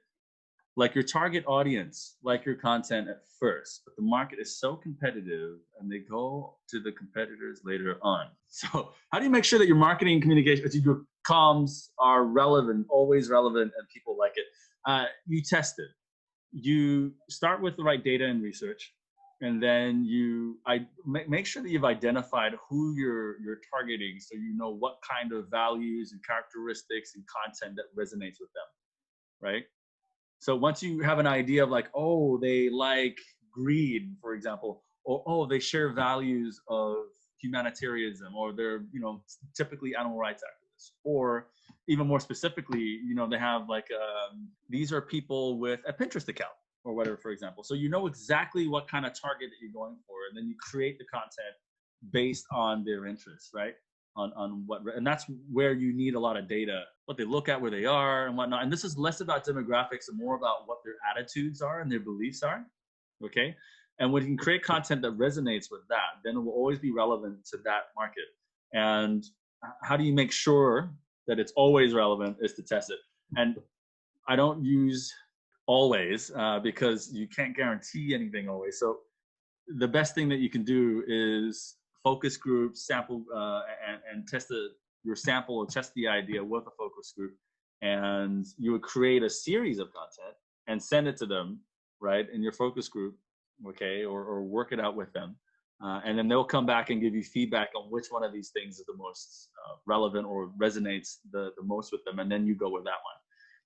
like your target audience, like your content at first, but the market is so competitive and they go to the competitors later on. So how do you make sure that your marketing communication, your comms are relevant, always relevant, and people like it? You test it. You start with the right data and research. And then make sure that you've identified who you're targeting, so you know what kind of values and characteristics and content that resonates with them, right? So once you have an idea of like, oh, they like greed, for example, or oh, they share values of humanitarianism, or they're, you know, typically animal rights activists, or even more specifically, you know, they have like these are people with a Pinterest account or whatever, for example. So you know exactly what kind of target that you're going for, and then you create the content based on their interests, right? On what, and that's where you need a lot of data, what they look at, where they are and whatnot. And this is less about demographics and more about what their attitudes are and their beliefs are. Okay. And when you can create content that resonates with that, then it will always be relevant to that market. And how do you make sure that it's always relevant is to test it. And I don't use always because you can't guarantee anything always. So the best thing that you can do is focus group, sample, and test your sample or test the idea with a focus group. And you would create a series of content and send it to them, right, in your focus group, okay, or work it out with them. And then they'll come back and give you feedback on which one of these things is the most relevant or resonates the most with them. And then you go with that one,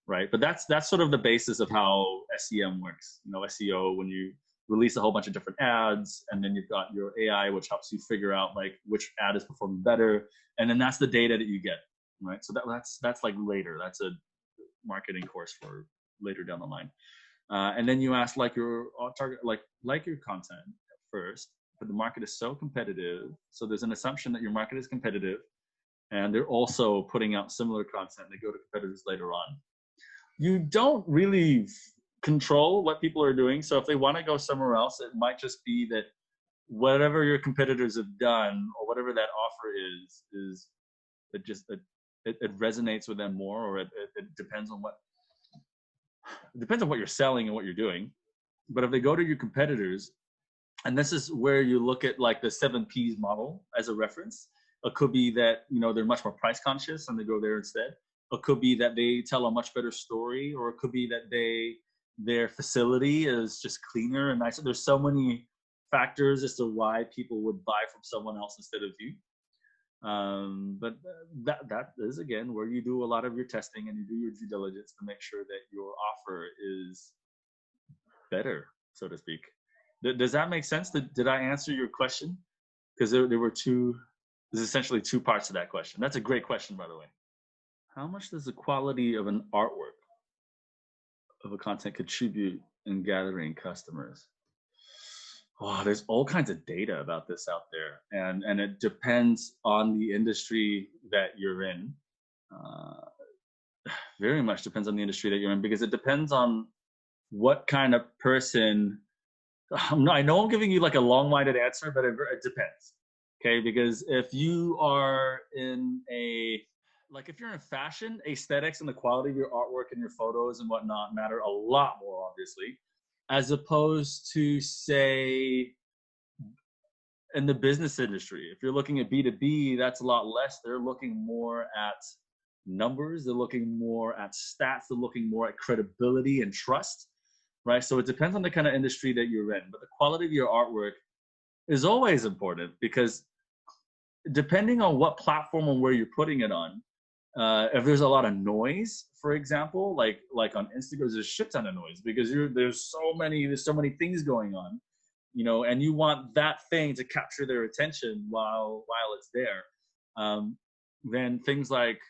right? But that's sort of the basis of how SEM works. You know, SEO, when you release a whole bunch of different ads, and then you've got your AI, which helps you figure out like which ad is performing better. And then that's the data that you get, right? So that's like later. That's a marketing course for later down the line. And then you ask like your target, like your content first, but the market is so competitive. So there's an assumption that your market is competitive, and they're also putting out similar content. They go to competitors later on. You don't really control what people are doing. So if they want to go somewhere else, it might just be that whatever your competitors have done or whatever that offer is it resonates with them more, or it depends on what you're selling and what you're doing. But if they go to your competitors, and this is where you look at like the 7 Ps model as a reference. It could be that, you know, they're much more price conscious and they go there instead. It could be that they tell a much better story, or it could be that their facility is just cleaner and nicer. There's so many factors as to why people would buy from someone else instead of you. But that is, again, where you do a lot of your testing and you do your due diligence to make sure that your offer is better, so to speak. Does that make sense? Did I answer your question? Because there were there's essentially 2 parts to that question. That's a great question, by the way. How much does the quality of an artwork of a content contribute in gathering customers? Oh, there's all kinds of data about this out there, and it depends on the industry that you're in. Very much depends on the industry that you're in, because it depends on what kind of person. I know I'm giving you like a long-winded answer, but it depends. Okay, because if you are in if you're in fashion, aesthetics and the quality of your artwork and your photos and whatnot matter a lot more, obviously, as opposed to, say, in the business industry. If you're looking at B2B, that's a lot less. They're looking more at numbers. They're looking more at stats. They're looking more at credibility and trust, right? So it depends on the kind of industry that you're in. But the quality of your artwork is always important, because depending on what platform and where you're putting it on, if there's a lot of noise, for example, like on Instagram, there's a shit ton of noise because there's so many things going on, you know, and you want that thing to capture their attention while it's there. Then things like,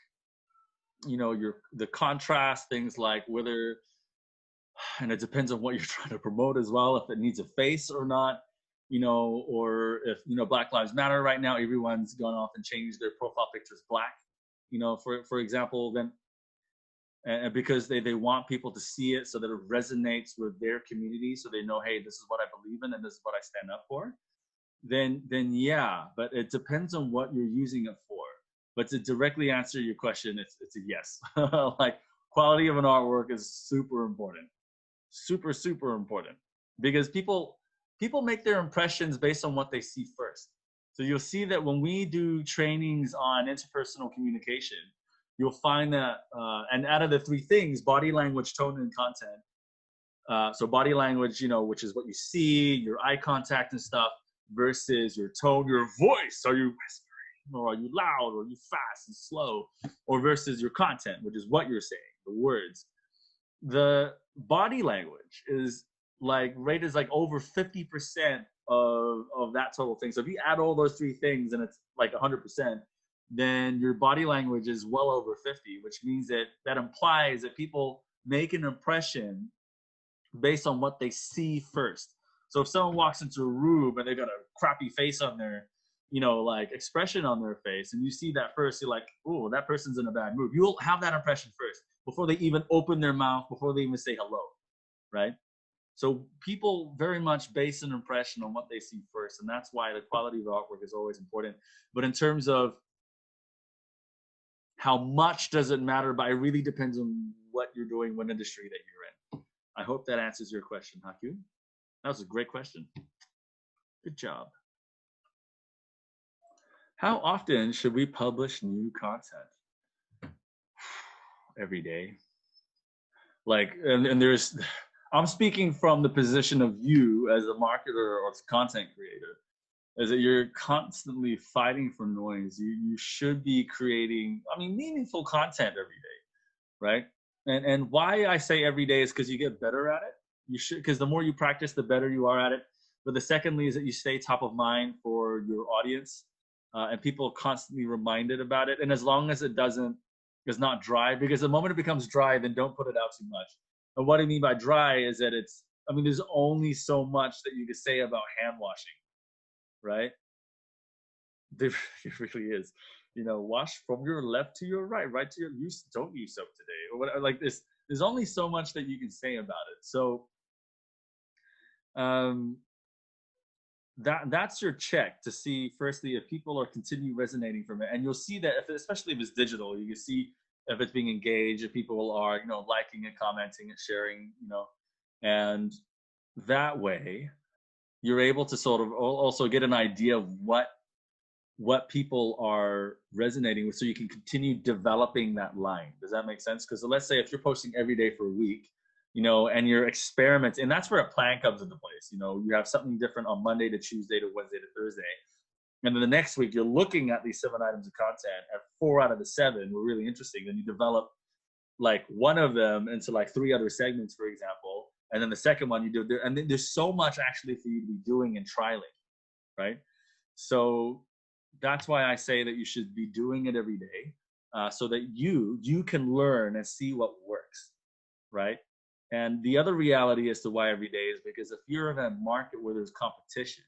you know, the contrast, things like whether, and it depends on what you're trying to promote as well, if it needs a face or not, you know, or if, you know, Black Lives Matter right now, everyone's gone off and changed their profile pictures black, you know, for example, then, and because they want people to see it so that it resonates with their community, so they know, hey, this is what I believe in and this is what I stand up for, then yeah, but it depends on what you're using it for. But to directly answer your question, it's a yes. Like, quality of an artwork is super important, super important, because people make their impressions based on what they see first. So you'll see that when we do trainings on interpersonal communication, you'll find that, and out of the 3 things, body language, tone, and content, So body language, which is what you see, your eye contact and stuff, versus your tone, your voice. Are you whispering, or are you loud, or are you fast and slow, or versus your content, which is what you're saying, the words. The body language is rated like over 50% of that total thing. So if you add all those three things and it's like 100%, then your body language is well over 50, which means that implies that people make an impression based on what they see first. So if someone walks into a room and they've got a crappy face on their, expression on their face, and you see that first, you're like, oh, that person's in a bad mood. You'll have that impression first before they even open their mouth, before they even say hello, right? So people very much base an impression on what they see first, and that's why the quality of artwork is always important. But in terms of how much does it matter, but it really depends on what you're doing, what industry that you're in. I hope that answers your question, Haku. That was a great question. Good job. How often should we publish new content? Every day. And there's, I'm speaking from the position of you as a marketer or content creator, is that you're constantly fighting for noise. You should be creating, meaningful content every day, right? And why I say every day is because you get better at it. You should, because the more you practice, the better you are at it. But the secondly is that you stay top of mind for your audience, and people constantly reminded about it. And as long as it's not dry, because the moment it becomes dry, then don't put it out too much. And what I mean by dry is that there's only so much that you can say about hand washing, right? It really is. Wash from your left to your right to your don't use soap today, or whatever. Like this, there's only so much that you can say about it. So that's your check to see firstly if people are continue resonating from it. And you'll see that especially if it's digital, you can see if it's being engaged, if people are liking and commenting and sharing, and that way you're able to sort of also get an idea of what people are resonating with, so you can continue developing that line. Does that make sense? Because let's say if you're posting every day for a week, and you're experimenting, and that's where a plan comes into place. You have something different on Monday to Tuesday to Wednesday to Thursday. And then the next week, you're looking at these 7 items of content, and 4 out of the 7 were really interesting. Then you develop one of them into 3 other segments, for example. And then the second one you do there. And then there's so much actually for you to be doing and trialing, right? So that's why I say that you should be doing it every day, so that you can learn and see what works, right? And the other reality as to why every day is because if you're in a market where there's competition,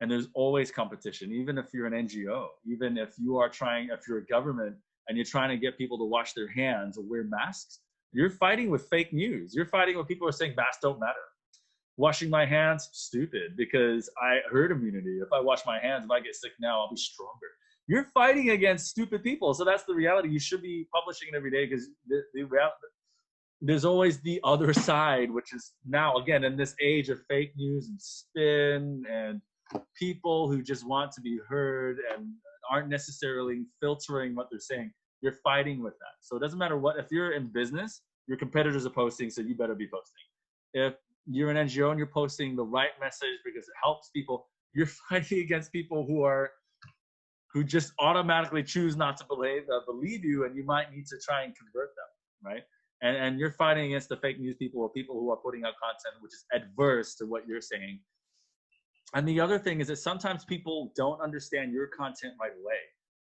and there's always competition, even if you're an NGO, even if you're a government and you're trying to get people to wash their hands or wear masks, you're fighting with fake news. You're fighting with people who are saying masks don't matter. Washing my hands, stupid, because I herd immunity. If I wash my hands, if I get sick now, I'll be stronger. You're fighting against stupid people. So that's the reality. You should be publishing it every day, because the reality, there's always the other side, which is now, again, in this age of fake news and spin and people who just want to be heard and aren't necessarily filtering what they're saying. You're fighting with that. So it doesn't matter what, if you're in business, your competitors are posting, so you better be posting. If you're an NGO and you're posting the right message because it helps people, you're fighting against people who just automatically choose not to believe you, and you might need to try and convert them, right? And you're fighting against the fake news people, or people who are putting out content which is adverse to what you're saying. And the other thing is that sometimes people don't understand your content right away,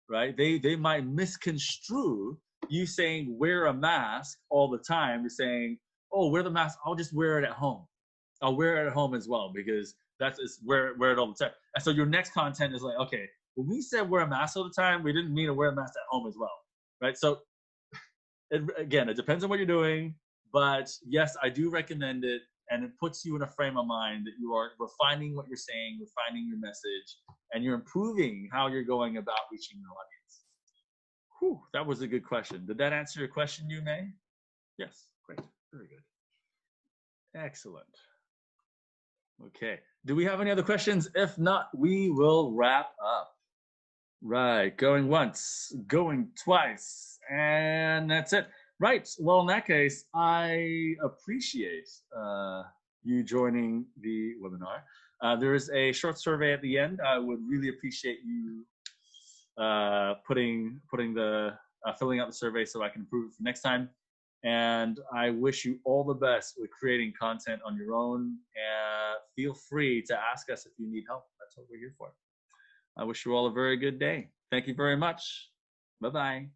right? They might misconstrue you saying wear a mask all the time. You're saying, oh, wear the mask, I'll just wear it at home. I'll wear it at home as well, because wear it all the time. And so your next content is like, okay, when we said wear a mask all the time, we didn't mean to wear a mask at home as well, right? So again, it depends on what you're doing, but yes, I do recommend it, and it puts you in a frame of mind that you are refining what you're saying, refining your message, and you're improving how you're going about reaching your audience. Whew, that was a good question. Did that answer your question, you May? Yes, great, very good. Excellent. Okay, do we have any other questions? If not, we will wrap up. Right, going once, going twice, and that's it. Right. Well, in that case, I appreciate you joining the webinar. There is a short survey at the end. I would really appreciate you filling out the survey so I can improve it for next time. And I wish you all the best with creating content on your own. And feel free to ask us if you need help. That's what we're here for. I wish you all a very good day. Thank you very much. Bye-bye.